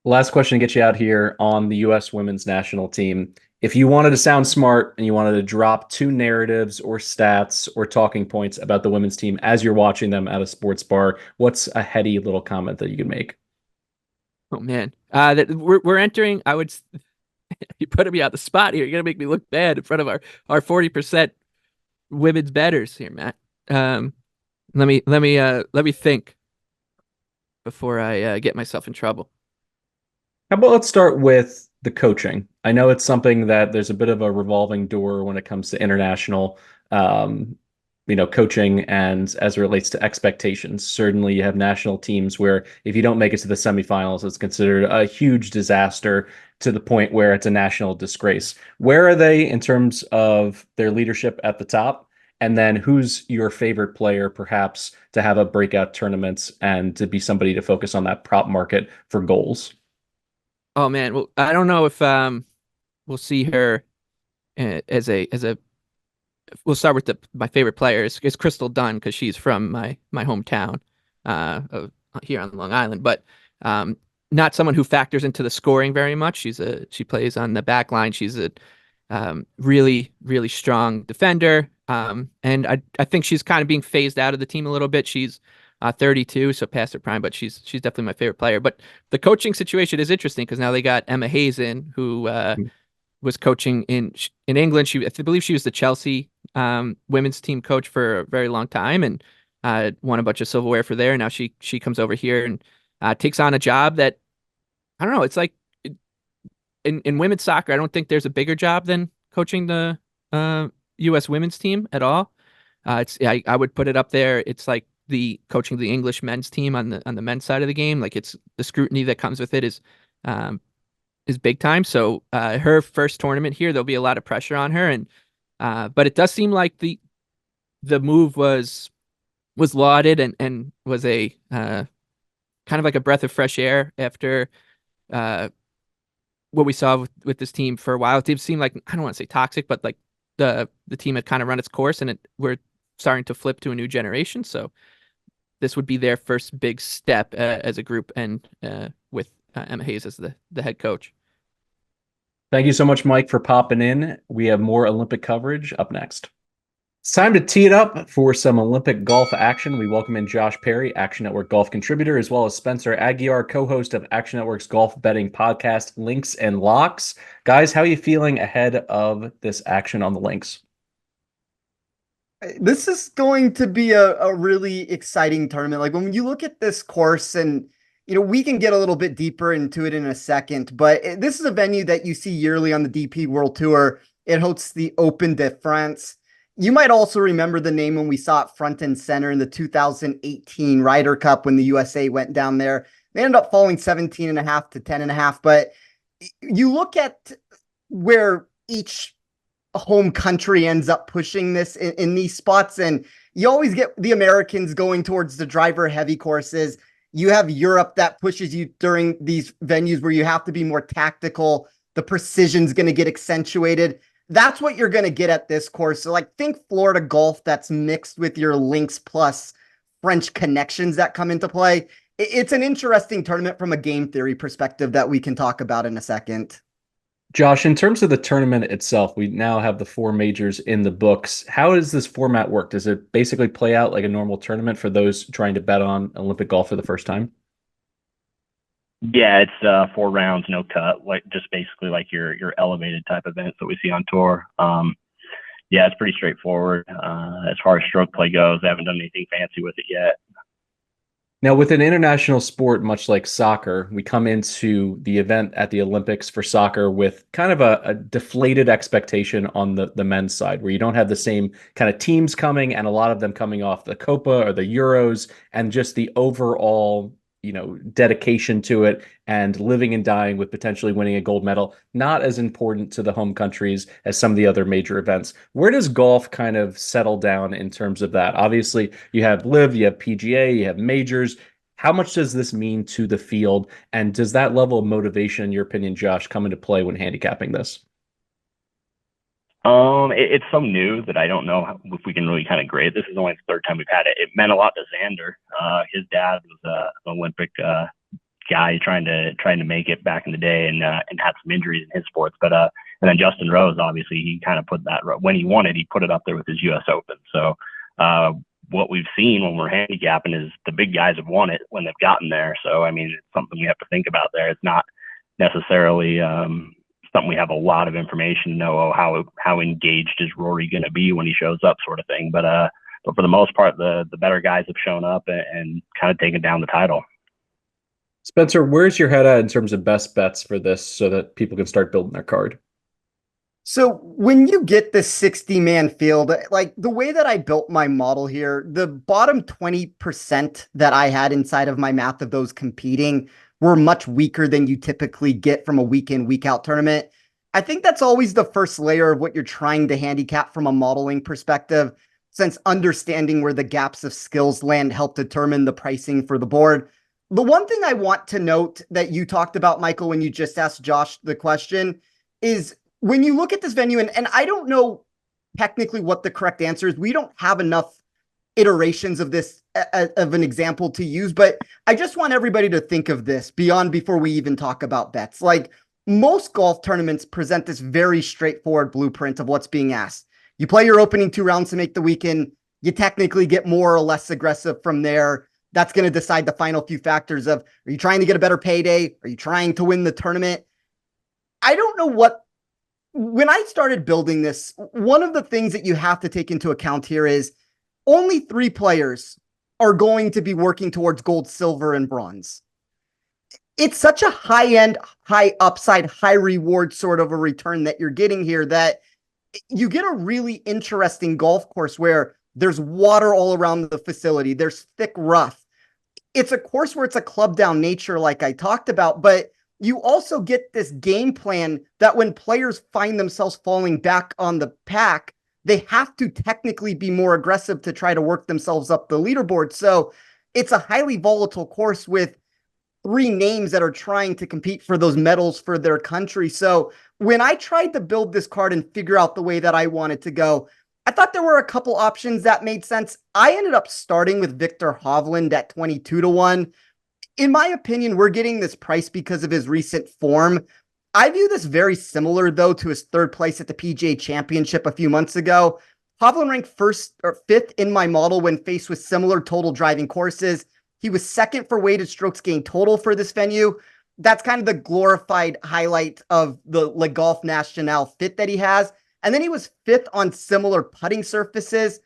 Last question to get you out here on the U.S. women's national team. If you wanted to sound smart and you wanted to drop 2 narratives or stats or talking points about the women's team as you're watching them at a sports bar, what's a heady little comment that you could make? Oh man, that we're entering. You put me on the spot here. You're gonna make me look bad in front of our 40% women's bettors here, Matt. Let me think before I get myself in trouble. How about let's start with the coaching? I know it's something that there's a bit of a revolving door when it comes to international, coaching, and as it relates to expectations. Certainly, you have national teams where if you don't make it to the semifinals, it's considered a huge disaster to the point where it's a national disgrace. Where are they in terms of their leadership at the top? And then who's your favorite player, perhaps, to have a breakout tournament and to be somebody to focus on that prop market for goals? Oh man, well, I don't know if we'll see her as a. We'll start with my favorite player is Crystal Dunn, because she's from my hometown here on Long Island, but not someone who factors into the scoring very much. She plays on the back line. She's a really, really strong defender, and I think she's kind of being phased out of the team a little bit. She's 32, so past her prime, but she's definitely my favorite player. But the coaching situation is interesting because now they got Emma Hazen, who was coaching in England. I believe she was the Chelsea women's team coach for a very long time, and won a bunch of silverware for there. Now she comes over here and takes on a job that, I don't know. It's like in women's soccer, I don't think there's a bigger job than coaching the U.S. women's team at all. I would put it up there. It's like the coaching the English men's team on the men's side of the game. Like, it's the scrutiny that comes with it is big time. So her first tournament here, there'll be a lot of pressure on her, and but it does seem like the move was lauded and was a kind of like a breath of fresh air after what we saw with this team for a while. It did seem like, I don't want to say toxic, but like the team had kind of run its course, and we're starting to flip to a new generation. So this would be their first big step as a group, and with Emma Hayes as the head coach. Thank you so much, Mike, for popping in. We have more Olympic coverage up next. It's time to tee it up for some Olympic golf action. We welcome in Josh Perry, Action Network golf contributor, as well as Spencer Aguiar, co-host of Action Network's golf betting podcast, Links and Locks. Guys, how are you feeling ahead of this action on the links? This is going to be a really exciting tournament. Like, when you look at this course, and we can get a little bit deeper into it in a second, but this is a venue that you see yearly on the DP World Tour. It hosts the Open de France. You might also remember the name when we saw it front and center in the 2018 Ryder Cup when the USA went down there. They ended up falling 17.5 to 10.5, but you look at where each home country ends up pushing this in these spots, and you always get the Americans going towards the driver heavy courses. You have Europe that pushes you during these venues where you have to be more tactical. The precision's going to get accentuated. That's what you're going to get at this course. So like think Florida golf that's mixed with your links plus French connections that come into play. It's an interesting tournament from a game theory perspective that we can talk about in a second. Josh, in terms of the tournament itself, we now have the 4 majors in the books. How does this format work? Does it basically play out like a normal tournament for those trying to bet on Olympic golf for the first time? Yeah, it's 4 rounds, no cut, like just basically like your elevated type events that we see on tour. Yeah, it's pretty straightforward. As far as stroke play goes, I haven't done anything fancy with it yet. Now, with an international sport much like soccer, we come into the event at the Olympics for soccer with kind of a deflated expectation on the men's side, where you don't have the same kind of teams coming, and a lot of them coming off the Copa or the Euros, and just the overall, dedication to it and living and dying with potentially winning a gold medal, not as important to the home countries as some of the other major events. Where does golf kind of settle down in terms of that? Obviously, you have LIV, you have PGA, you have majors. How much does this mean to the field? And does that level of motivation, in your opinion, Josh, come into play when handicapping this? It's so new that I don't know if we can really kind of grade. This is only the 3rd time we've had it. It meant a lot to Xander. His dad was an Olympic guy trying to make it back in the day, and had some injuries in his sports. But and then Justin Rose, obviously, he kind of put that when he won it, he put it up there with his U.S. Open. So what we've seen when we're handicapping is the big guys have won it when they've gotten there. So I mean, it's something we have to think about there. It's not necessarily something we have a lot of information to know how engaged is Rory going to be when he shows up, sort of thing. But for the most part, the better guys have shown up and kind of taken down the title. Spencer, where's your head at in terms of best bets for this so that people can start building their card? So when you get this 60-man field, like the way that I built my model here, the bottom 20% that I had inside of my math of those competing were much weaker than you typically get from a week in, week out tournament. I think that's always the first layer of what you're trying to handicap from a modeling perspective, since understanding where the gaps of skills land help determine the pricing for the board. The one thing I want to note that you talked about, Michael, when you just asked Josh the question is when you look at this venue, and I don't know technically what the correct answer is. We don't have enough iterations of this of an example to use, but I just want everybody to think of this before we even talk about bets. Like most golf tournaments present this very straightforward blueprint of what's being asked. You play your opening 2 rounds to make the weekend. You technically get more or less aggressive from there. That's going to decide the final few factors of, are you trying to get a better payday? Are you trying to win the tournament? I don't know when I started building this, one of the things that you have to take into account here is only 3 players are going to be working towards gold, silver, and bronze. It's such a high-end, high upside, high reward sort of a return that you're getting here that you get a really interesting golf course where there's water all around the facility. There's thick rough. It's a course where it's a club down nature like I talked about, but you also get this game plan that when players find themselves falling back on the pack, they have to technically be more aggressive to try to work themselves up the leaderboard. So it's a highly volatile course with 3 names that are trying to compete for those medals for their country. So when I tried to build this card and figure out the way that I wanted to go, I thought there were a couple options that made sense. I ended up starting with Victor Hovland at 22-1. In my opinion, we're getting this price because of his recent form. I view this very similar, though, to his 3rd place at the PGA Championship a few months ago. Hovland ranked 5th in my model when faced with similar total driving courses. He was 2nd for weighted strokes gained total for this venue. That's kind of the glorified highlight of the Le Golf National fit that he has. And then he was 5th on similar putting surfaces.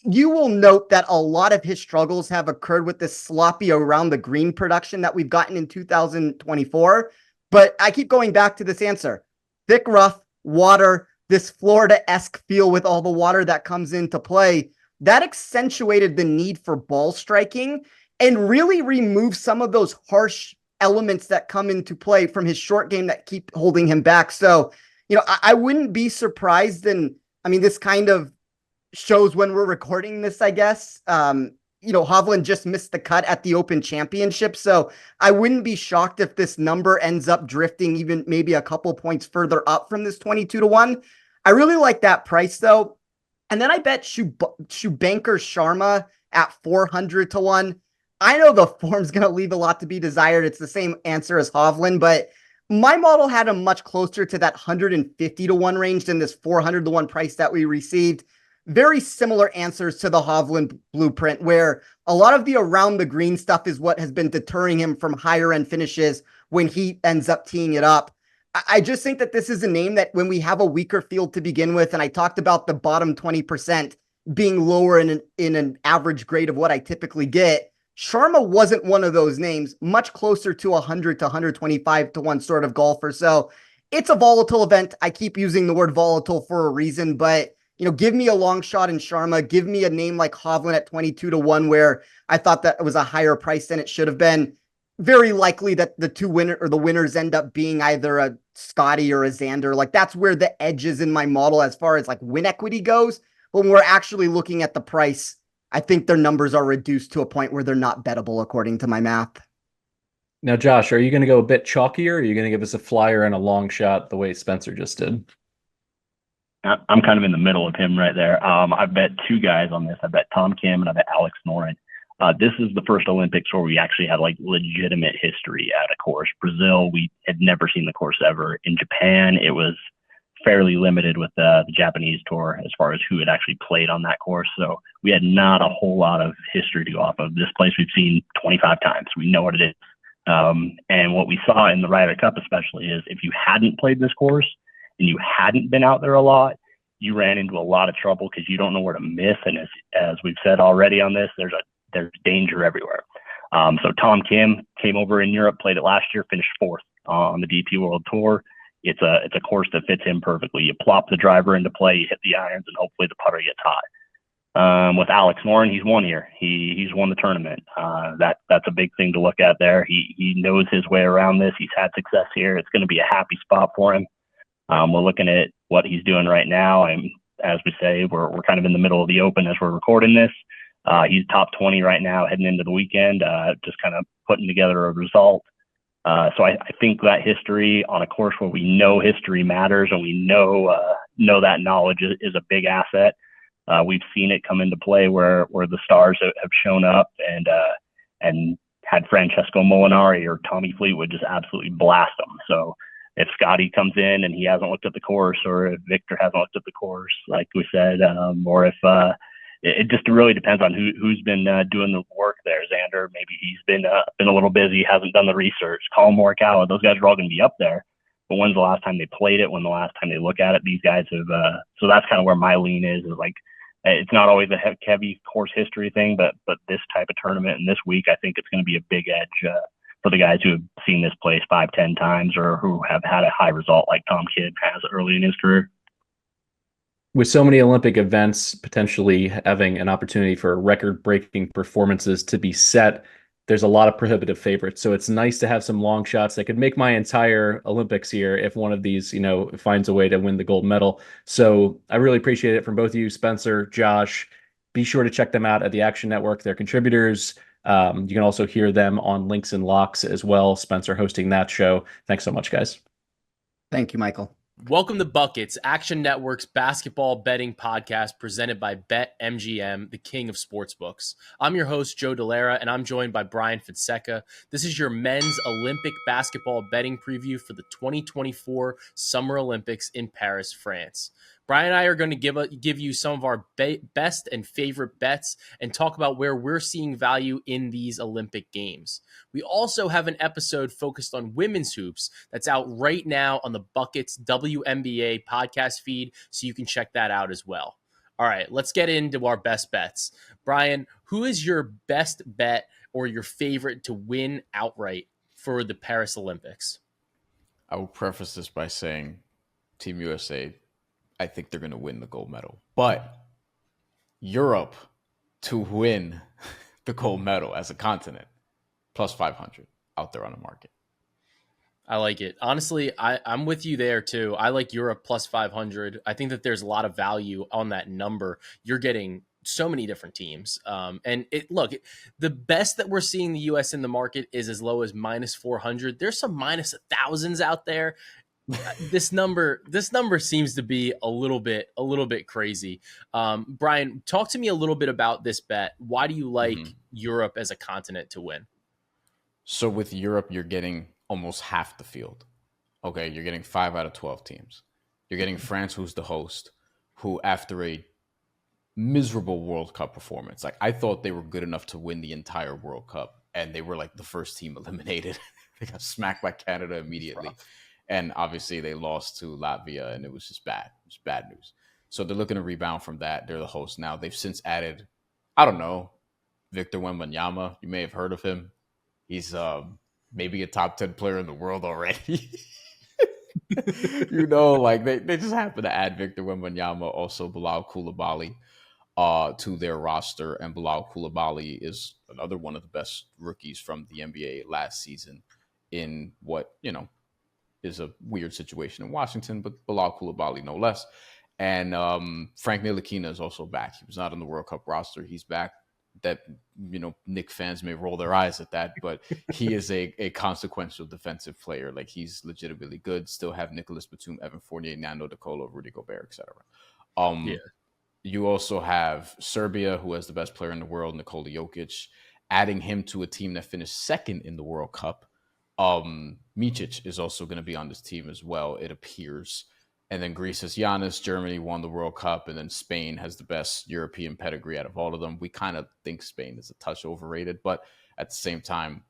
You will note that a lot of his struggles have occurred with this sloppy around the green production that we've gotten in 2024. But I keep going back to this answer. Thick rough, water, this Florida-esque feel with all the water that comes into play, that accentuated the need for ball striking and really removed some of those harsh elements that come into play from his short game that keep holding him back. So, I wouldn't be surprised. And I mean, this kind of shows when we're recording this, I guess. Hovland just missed the cut at the Open Championship. So I wouldn't be shocked if this number ends up drifting even maybe a couple points further up from this 22-1. I really like that price though. And then I bet Shubankar Sharma at 400-1. I know the form's going to leave a lot to be desired. It's the same answer as Hovland, but my model had him much closer to that 150-1 range than this 400-1 price that we received. Very similar answers to the Hovland blueprint, where a lot of the around the green stuff is what has been deterring him from higher end finishes when he ends up teeing it up. I just think that this is a name that when we have a weaker field to begin with, and I talked about the bottom 20% being lower in an average grade of what I typically get, Sharma wasn't one of those names, much closer to 100 to 125-1 sort of golfer. So it's a volatile event. I keep using the word volatile for a reason, but give me a long shot in Sharma. Give me a name like Hovland at 22-1, where I thought that it was a higher price than it should have been. Very likely that the winners end up being either a Scotty or a Xander. Like that's where the edge is in my model as far as like win equity goes. But when we're actually looking at the price, I think their numbers are reduced to a point where they're not bettable according to my math. Now, Josh, are you going to go a bit chalkier, or are you going to give us a flyer and a long shot the way Spencer just did? I'm kind of in the middle of him right there. I bet two guys on this. I bet Tom Kim and I bet Alex Noren. This is the first Olympics where we actually had like legitimate history at a course. Brazil, we had never seen the course ever. In Japan, it was fairly limited with the Japanese tour as far as who had actually played on that course. So we had not a whole lot of history to go off of. This place we've seen 25 times. We know what it is. And what we saw in the Ryder Cup especially is if you hadn't played this course and you hadn't been out there a lot, you ran into a lot of trouble because you don't know where to miss. And as we've said already on this, there's danger everywhere. So Tom Kim came over in Europe, played it last year, finished fourth on the DP World Tour. It's a course that fits him perfectly. You plop the driver into play, you hit the irons, and hopefully the putter gets hot. With Alex Noren, he's won here. He's won the tournament. That's a big thing to look at there. He knows his way around this. He's had success here. It's going to be a happy spot for him. We're looking at what he's doing right now. And as we say, we're kind of in the middle of the Open as we're recording this. He's top 20 right now heading into the weekend, just kind of putting together a result. So I think that history on a course where we know history matters and we know that knowledge is a big asset. We've seen it come into play where the stars have shown up and had Francesco Molinari or Tommy Fleetwood just absolutely blast them. So if Scotty comes in and he hasn't looked at the course, or if Victor hasn't looked at the course, like we said, or if it just really depends on who's been doing the work there. Xander, maybe he's been a little busy, hasn't done the research. Colin Morikawa, those guys are all going to be up there. But when's the last time they played it? When the last time they look at it? These guys have. So that's kind of where my lean is like it's not always a heavy course history thing, but this type of tournament and this week, I think it's going to be a big edge for the guys who have seen this place 5-10 times or who have had a high result like Tom Kidd has early in his career. With so many Olympic events potentially having an opportunity for record-breaking performances to be set, there's a lot of prohibitive favorites. So it's nice to have some long shots that could make my entire Olympics here if one of these, finds a way to win the gold medal. So I really appreciate it from both of you, Spencer, Josh. Be sure to check them out at the Action Network. They're contributors. You can also hear them on Links and Locks as well. Spencer hosting that show. Thanks so much, guys. Thank you, Michael. Welcome to Buckets, Action Network's basketball betting podcast presented by BetMGM, the king of sportsbooks. I'm your host, Joe Delera, and I'm joined by Brian Fonseca. This is your men's Olympic basketball betting preview for the 2024 Summer Olympics in Paris, France. Brian and I are going to give you some of our best and favorite bets and talk about where we're seeing value in these Olympic Games. We also have an episode focused on women's hoops that's out right now on the Buckets WNBA podcast feed, so you can check that out as well. All right, let's get into our best bets. Brian, who is your best bet or your favorite to win outright for the Paris Olympics? I will preface this by saying Team USA, I think they're going to win the gold medal. But Europe to win the gold medal as a continent, plus 500. out there on the market. I like it. Honestly, I'm with you there too. I like Europe plus 500. I think that there's a lot of value on that number. You're getting so many different teams. And the best that we're seeing the US in the market is as low as minus 400. There's some minus 1000s out there. This number seems to be a little bit crazy. Brian, talk to me a little bit about this bet. Why do you like Europe as a continent to win? So with Europe, you're getting almost half the field. Okay, you're getting 5 out of 12 teams. You're getting France, who's the host, who after a miserable World Cup performance, like I thought they were good enough to win the entire World Cup, and they were like the first team eliminated. They got smacked by Canada immediately. And obviously they lost to Latvia, and it was just bad. It was bad news. So they're looking to rebound from that. They're the host now. They've since added, I don't know, Victor Wembanyama. You may have heard of him. He's maybe a top 10 player in the world already. Like they just happen to add Victor Wembanyama, also Bilal Coulibaly to their roster. And Bilal Coulibaly is another one of the best rookies from the NBA last season in what, is a weird situation in Washington, but Bilal Coulibaly no less. And Frank Ntilikina is also back. He was not on the World Cup roster. He's back. That, Knicks fans may roll their eyes at that, but he is a consequential defensive player. Like, he's legitimately good. Still have Nicholas Batum, Evan Fournier, Nando De Colo, Rudy Gobert, etc. You also have Serbia, who has the best player in the world, Nikola Jokic, adding him to a team that finished second in the World Cup. Micic is also going to be on this team as well, it appears. And then Greece has Giannis. Germany won the World Cup. And then Spain has the best European pedigree out of all of them. We kind of think Spain is a touch overrated. But at the same time,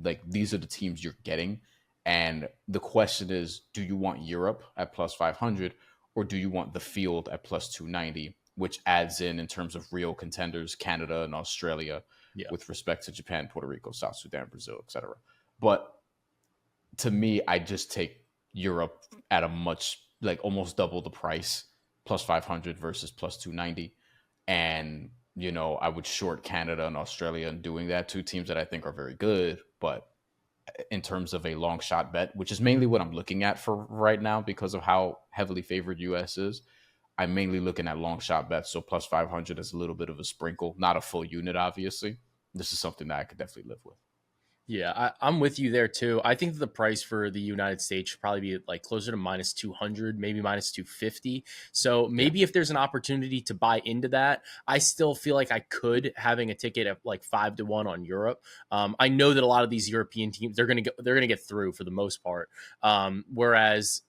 like, these are the teams you're getting. And the question is, do you want Europe at plus 500? Or do you want the field at plus 290? Which adds in terms of real contenders, Canada and Australia, with respect to Japan, Puerto Rico, South Sudan, Brazil, etc. But to me, I just take Europe at a much, almost double the price, plus 500 versus plus 290. And, I would short Canada and Australia in doing that. Two teams that I think are very good, but in terms of a long shot bet, which is mainly what I'm looking at for right now because of how heavily favored US is, I'm mainly looking at long shot bets. So plus 500 is a little bit of a sprinkle, not a full unit, obviously. This is something that I could definitely live with. Yeah, I'm with you there too. I think that the price for the United States should probably be closer to minus 200, maybe minus 250. So maybe if there's an opportunity to buy into that, I still feel like I could, having a ticket at 5-1 on Europe. I know that a lot of these European teams, they're going to get through for the most part. Whereas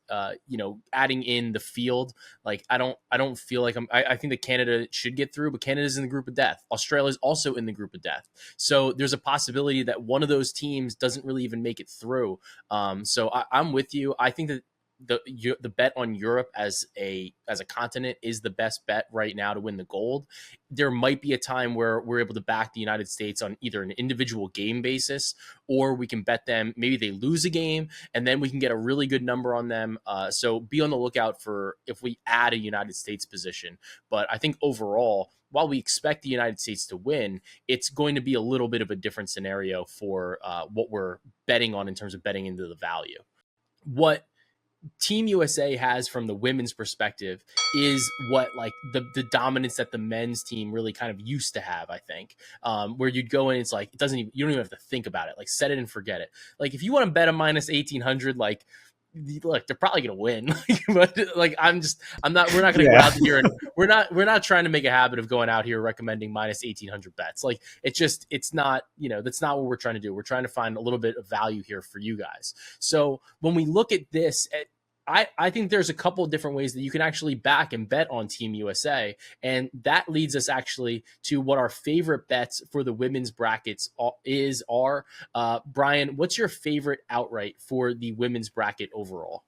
adding in the field, I don't feel like I think that Canada should get through, but Canada's in the group of death. Australia's also in the group of death. So there's a possibility that one of those teams doesn't really even make it through. So I'm with you. I think that the bet on Europe as a continent is the best bet right now to win the gold. There might be a time where we're able to back the United States on either an individual game basis, or we can bet them, maybe they lose a game, and then we can get a really good number on them. So be on the lookout for if we add a United States position. But I think overall, while we expect the United States to win, it's going to be a little bit of a different scenario for what we're betting on in terms of betting into the value. What Team USA has from the women's perspective is what the dominance that the men's team really kind of used to have, I think, where you'd go in, it's you don't even have to think about it, set it and forget it. If you want to bet a minus 1800, they're probably gonna win. But we're not gonna go out here and we're not trying to make a habit of going out here recommending minus 1800 bets. It's not, that's not what we're trying to do. We're trying to find a little bit of value here for you guys. So when we look at this, I think there's a couple of different ways that you can actually back and bet on Team USA. And that leads us actually to what our favorite bets for the women's brackets are. Brian, what's your favorite outright for the women's bracket overall?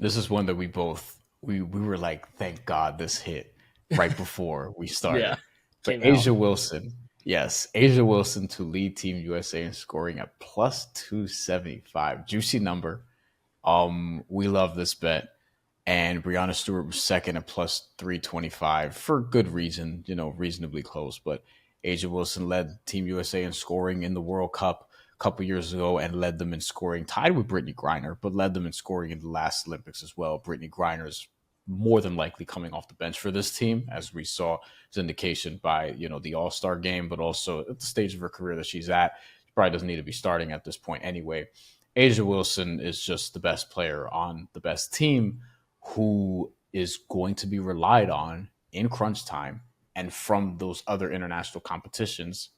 This is one that we were like, thank God this hit right before we started. But Asia Wilson. Yes, Asia Wilson to lead Team USA in scoring at plus 275. Juicy number. We love this bet. And Breanna Stewart was second at plus 325 for good reason, reasonably close. But Asia Wilson led Team USA in scoring in the World Cup, couple years ago and led them in scoring, tied with Brittany Griner, but led them in scoring in the last Olympics as well. Brittany Griner is more than likely coming off the bench for this team, as we saw as indication by, the All-Star game, but also at the stage of her career that she's at. She probably doesn't need to be starting at this point anyway. A'ja Wilson is just the best player on the best team who is going to be relied on in crunch time. And from those other international competitions,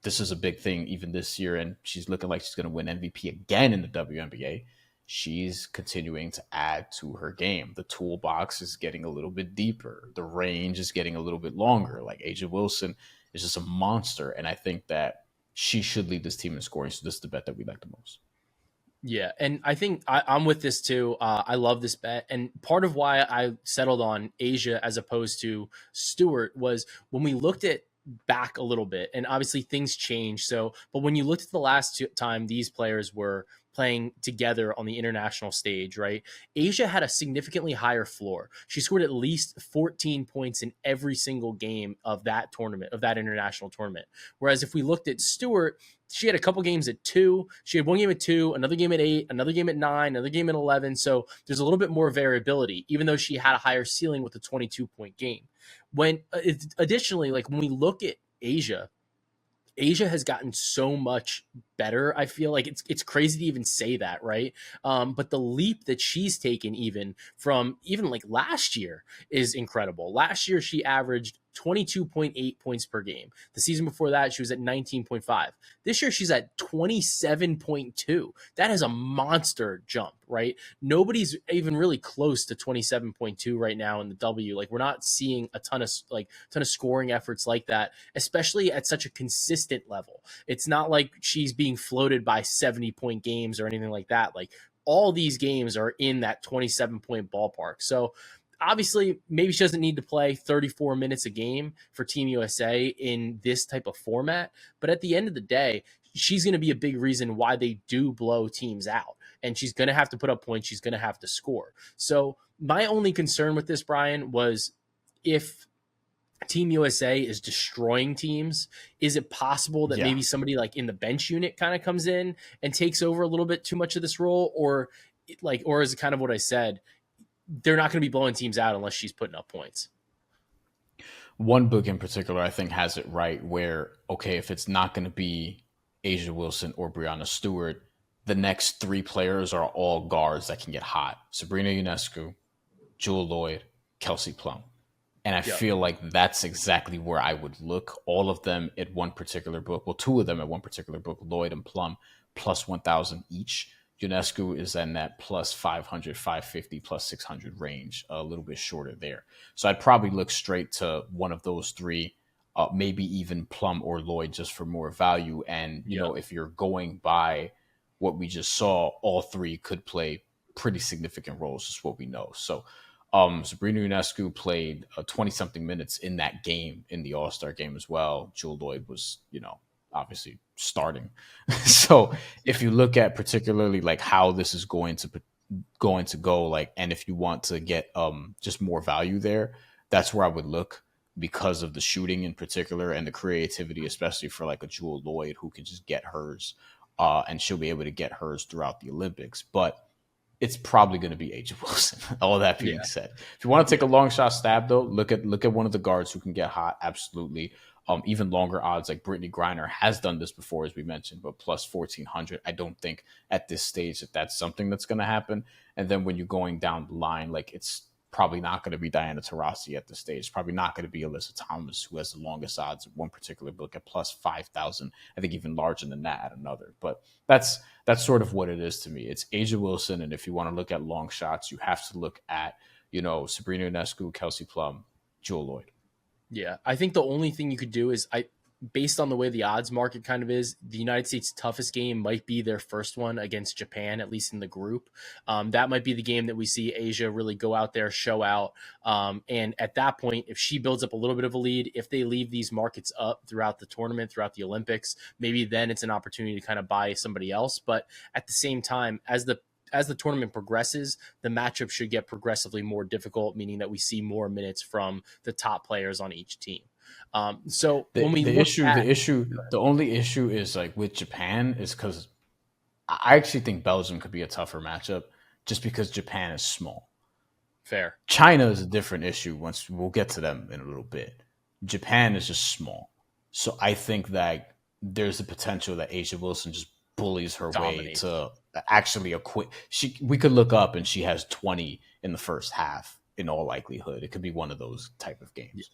this is a big thing even this year. And she's looking like she's going to win MVP again in the WNBA. She's continuing to add to her game. The toolbox is getting a little bit deeper. The range is getting a little bit longer. Like A'ja Wilson is just a monster. And I think that she should lead this team in scoring. So this is the bet that we like the most. Yeah, and I think I'm with this too. I love this bet, and part of why I settled on A'ja as opposed to Stewart was when we looked at back a little bit, and obviously things change. So, but when you looked at the last time these players were playing together on the international stage, right? A'ja had a significantly higher floor. She scored at least 14 points in every single game of that tournament, of that international tournament. Whereas if we looked at Stewart, she had a couple games at 2. She had one game at 2, another game at 8, another game at 9, another game at 11. So there's a little bit more variability, even though she had a higher ceiling with a 22-point game. When additionally, like when we look at A'ja has gotten so much better. I feel like it's crazy to even say that, right? But the leap that she's taken even from even like last year is incredible. Last year, she averaged 22.8 points per game. The season before that, she was at 19.5. This year, she's at 27.2. That is a monster jump, right? Nobody's even really close to 27.2 right now in the W. Like, we're not seeing a ton of scoring efforts like that, especially at such a consistent level. It's not like she's being floated by 70-point games or anything like that. Like, all these games are in that 27-point ballpark. So obviously, maybe she doesn't need to play 34 minutes a game for Team USA in this type of format. But at the end of the day, she's going to be a big reason why they do blow teams out. And she's going to have to put up points. She's going to have to score. So my only concern with this, Brian, was if Team USA is destroying teams, is it possible that maybe somebody like in the bench unit kind of comes in and takes over a little bit too much of this role? Or is it kind of what I said? They're not going to be blowing teams out unless she's putting up points. One book in particular, I think, has it right where, okay, if it's not going to be A'ja Wilson or Breanna Stewart, the next 3 players are all guards that can get hot. Sabrina Ionescu, Jewel Lloyd, Kelsey Plum. And I feel like that's exactly where I would look. All of them at one particular book. Well, 2 of them at one particular book, Lloyd and Plum, plus 1,000 each. Ionescu is in that plus 500, 550, plus 600 range, a little bit shorter there. So I'd probably look straight to one of those 3, maybe even Plum or Lloyd just for more value. And, you know, if you're going by what we just saw, all 3 could play pretty significant roles, is what we know. So Sabrina Ionescu played 20-something minutes in that game, in the All-Star game as well. Jewel Lloyd was, obviously starting. So if you look at particularly like how this is going to go, like, and if you want to get just more value there, that's where I would look, because of the shooting in particular and the creativity, especially for like a Jewel Lloyd who can just get hers, and she'll be able to get hers throughout the Olympics. But it's probably going to be A'ja Wilson. All that being said, if you want to take a long shot stab, though, look at one of the guards who can get hot. Absolutely. Even longer odds, like Brittany Griner has done this before, as we mentioned, but plus 1,400. I don't think at this stage that that's something that's going to happen. And then when you're going down the line, like, it's probably not going to be Diana Taurasi at this stage. It's probably not going to be Alyssa Thomas, who has the longest odds at one particular book at plus 5,000. I think even larger than that at another. But that's sort of what it is to me. It's A'ja Wilson, and if you want to look at long shots, you have to look at, Sabrina Ionescu, Kelsey Plum, Jewel Lloyd. Yeah, I think the only thing you could do is, based on the way the odds market kind of is, the United States' toughest game might be their first one against Japan, at least in the group. That might be the game that we see A'ja really go out there, show out. And at that point, if she builds up a little bit of a lead, if they leave these markets up throughout the tournament, throughout the Olympics, maybe then it's an opportunity to kind of buy somebody else. But at the same time, as the tournament progresses, the matchup should get progressively more difficult, meaning that we see more minutes from the top players on each team. So The only issue is like with Japan is because I actually think Belgium could be a tougher matchup just because Japan is small. Fair. China is a different issue. Once we'll get to them in a little bit. Japan is just small. So I think that there's the potential that Asia Wilson just bullies her way to actually we could look up and she has 20 in the first half in all likelihood. It could be one of those type of games.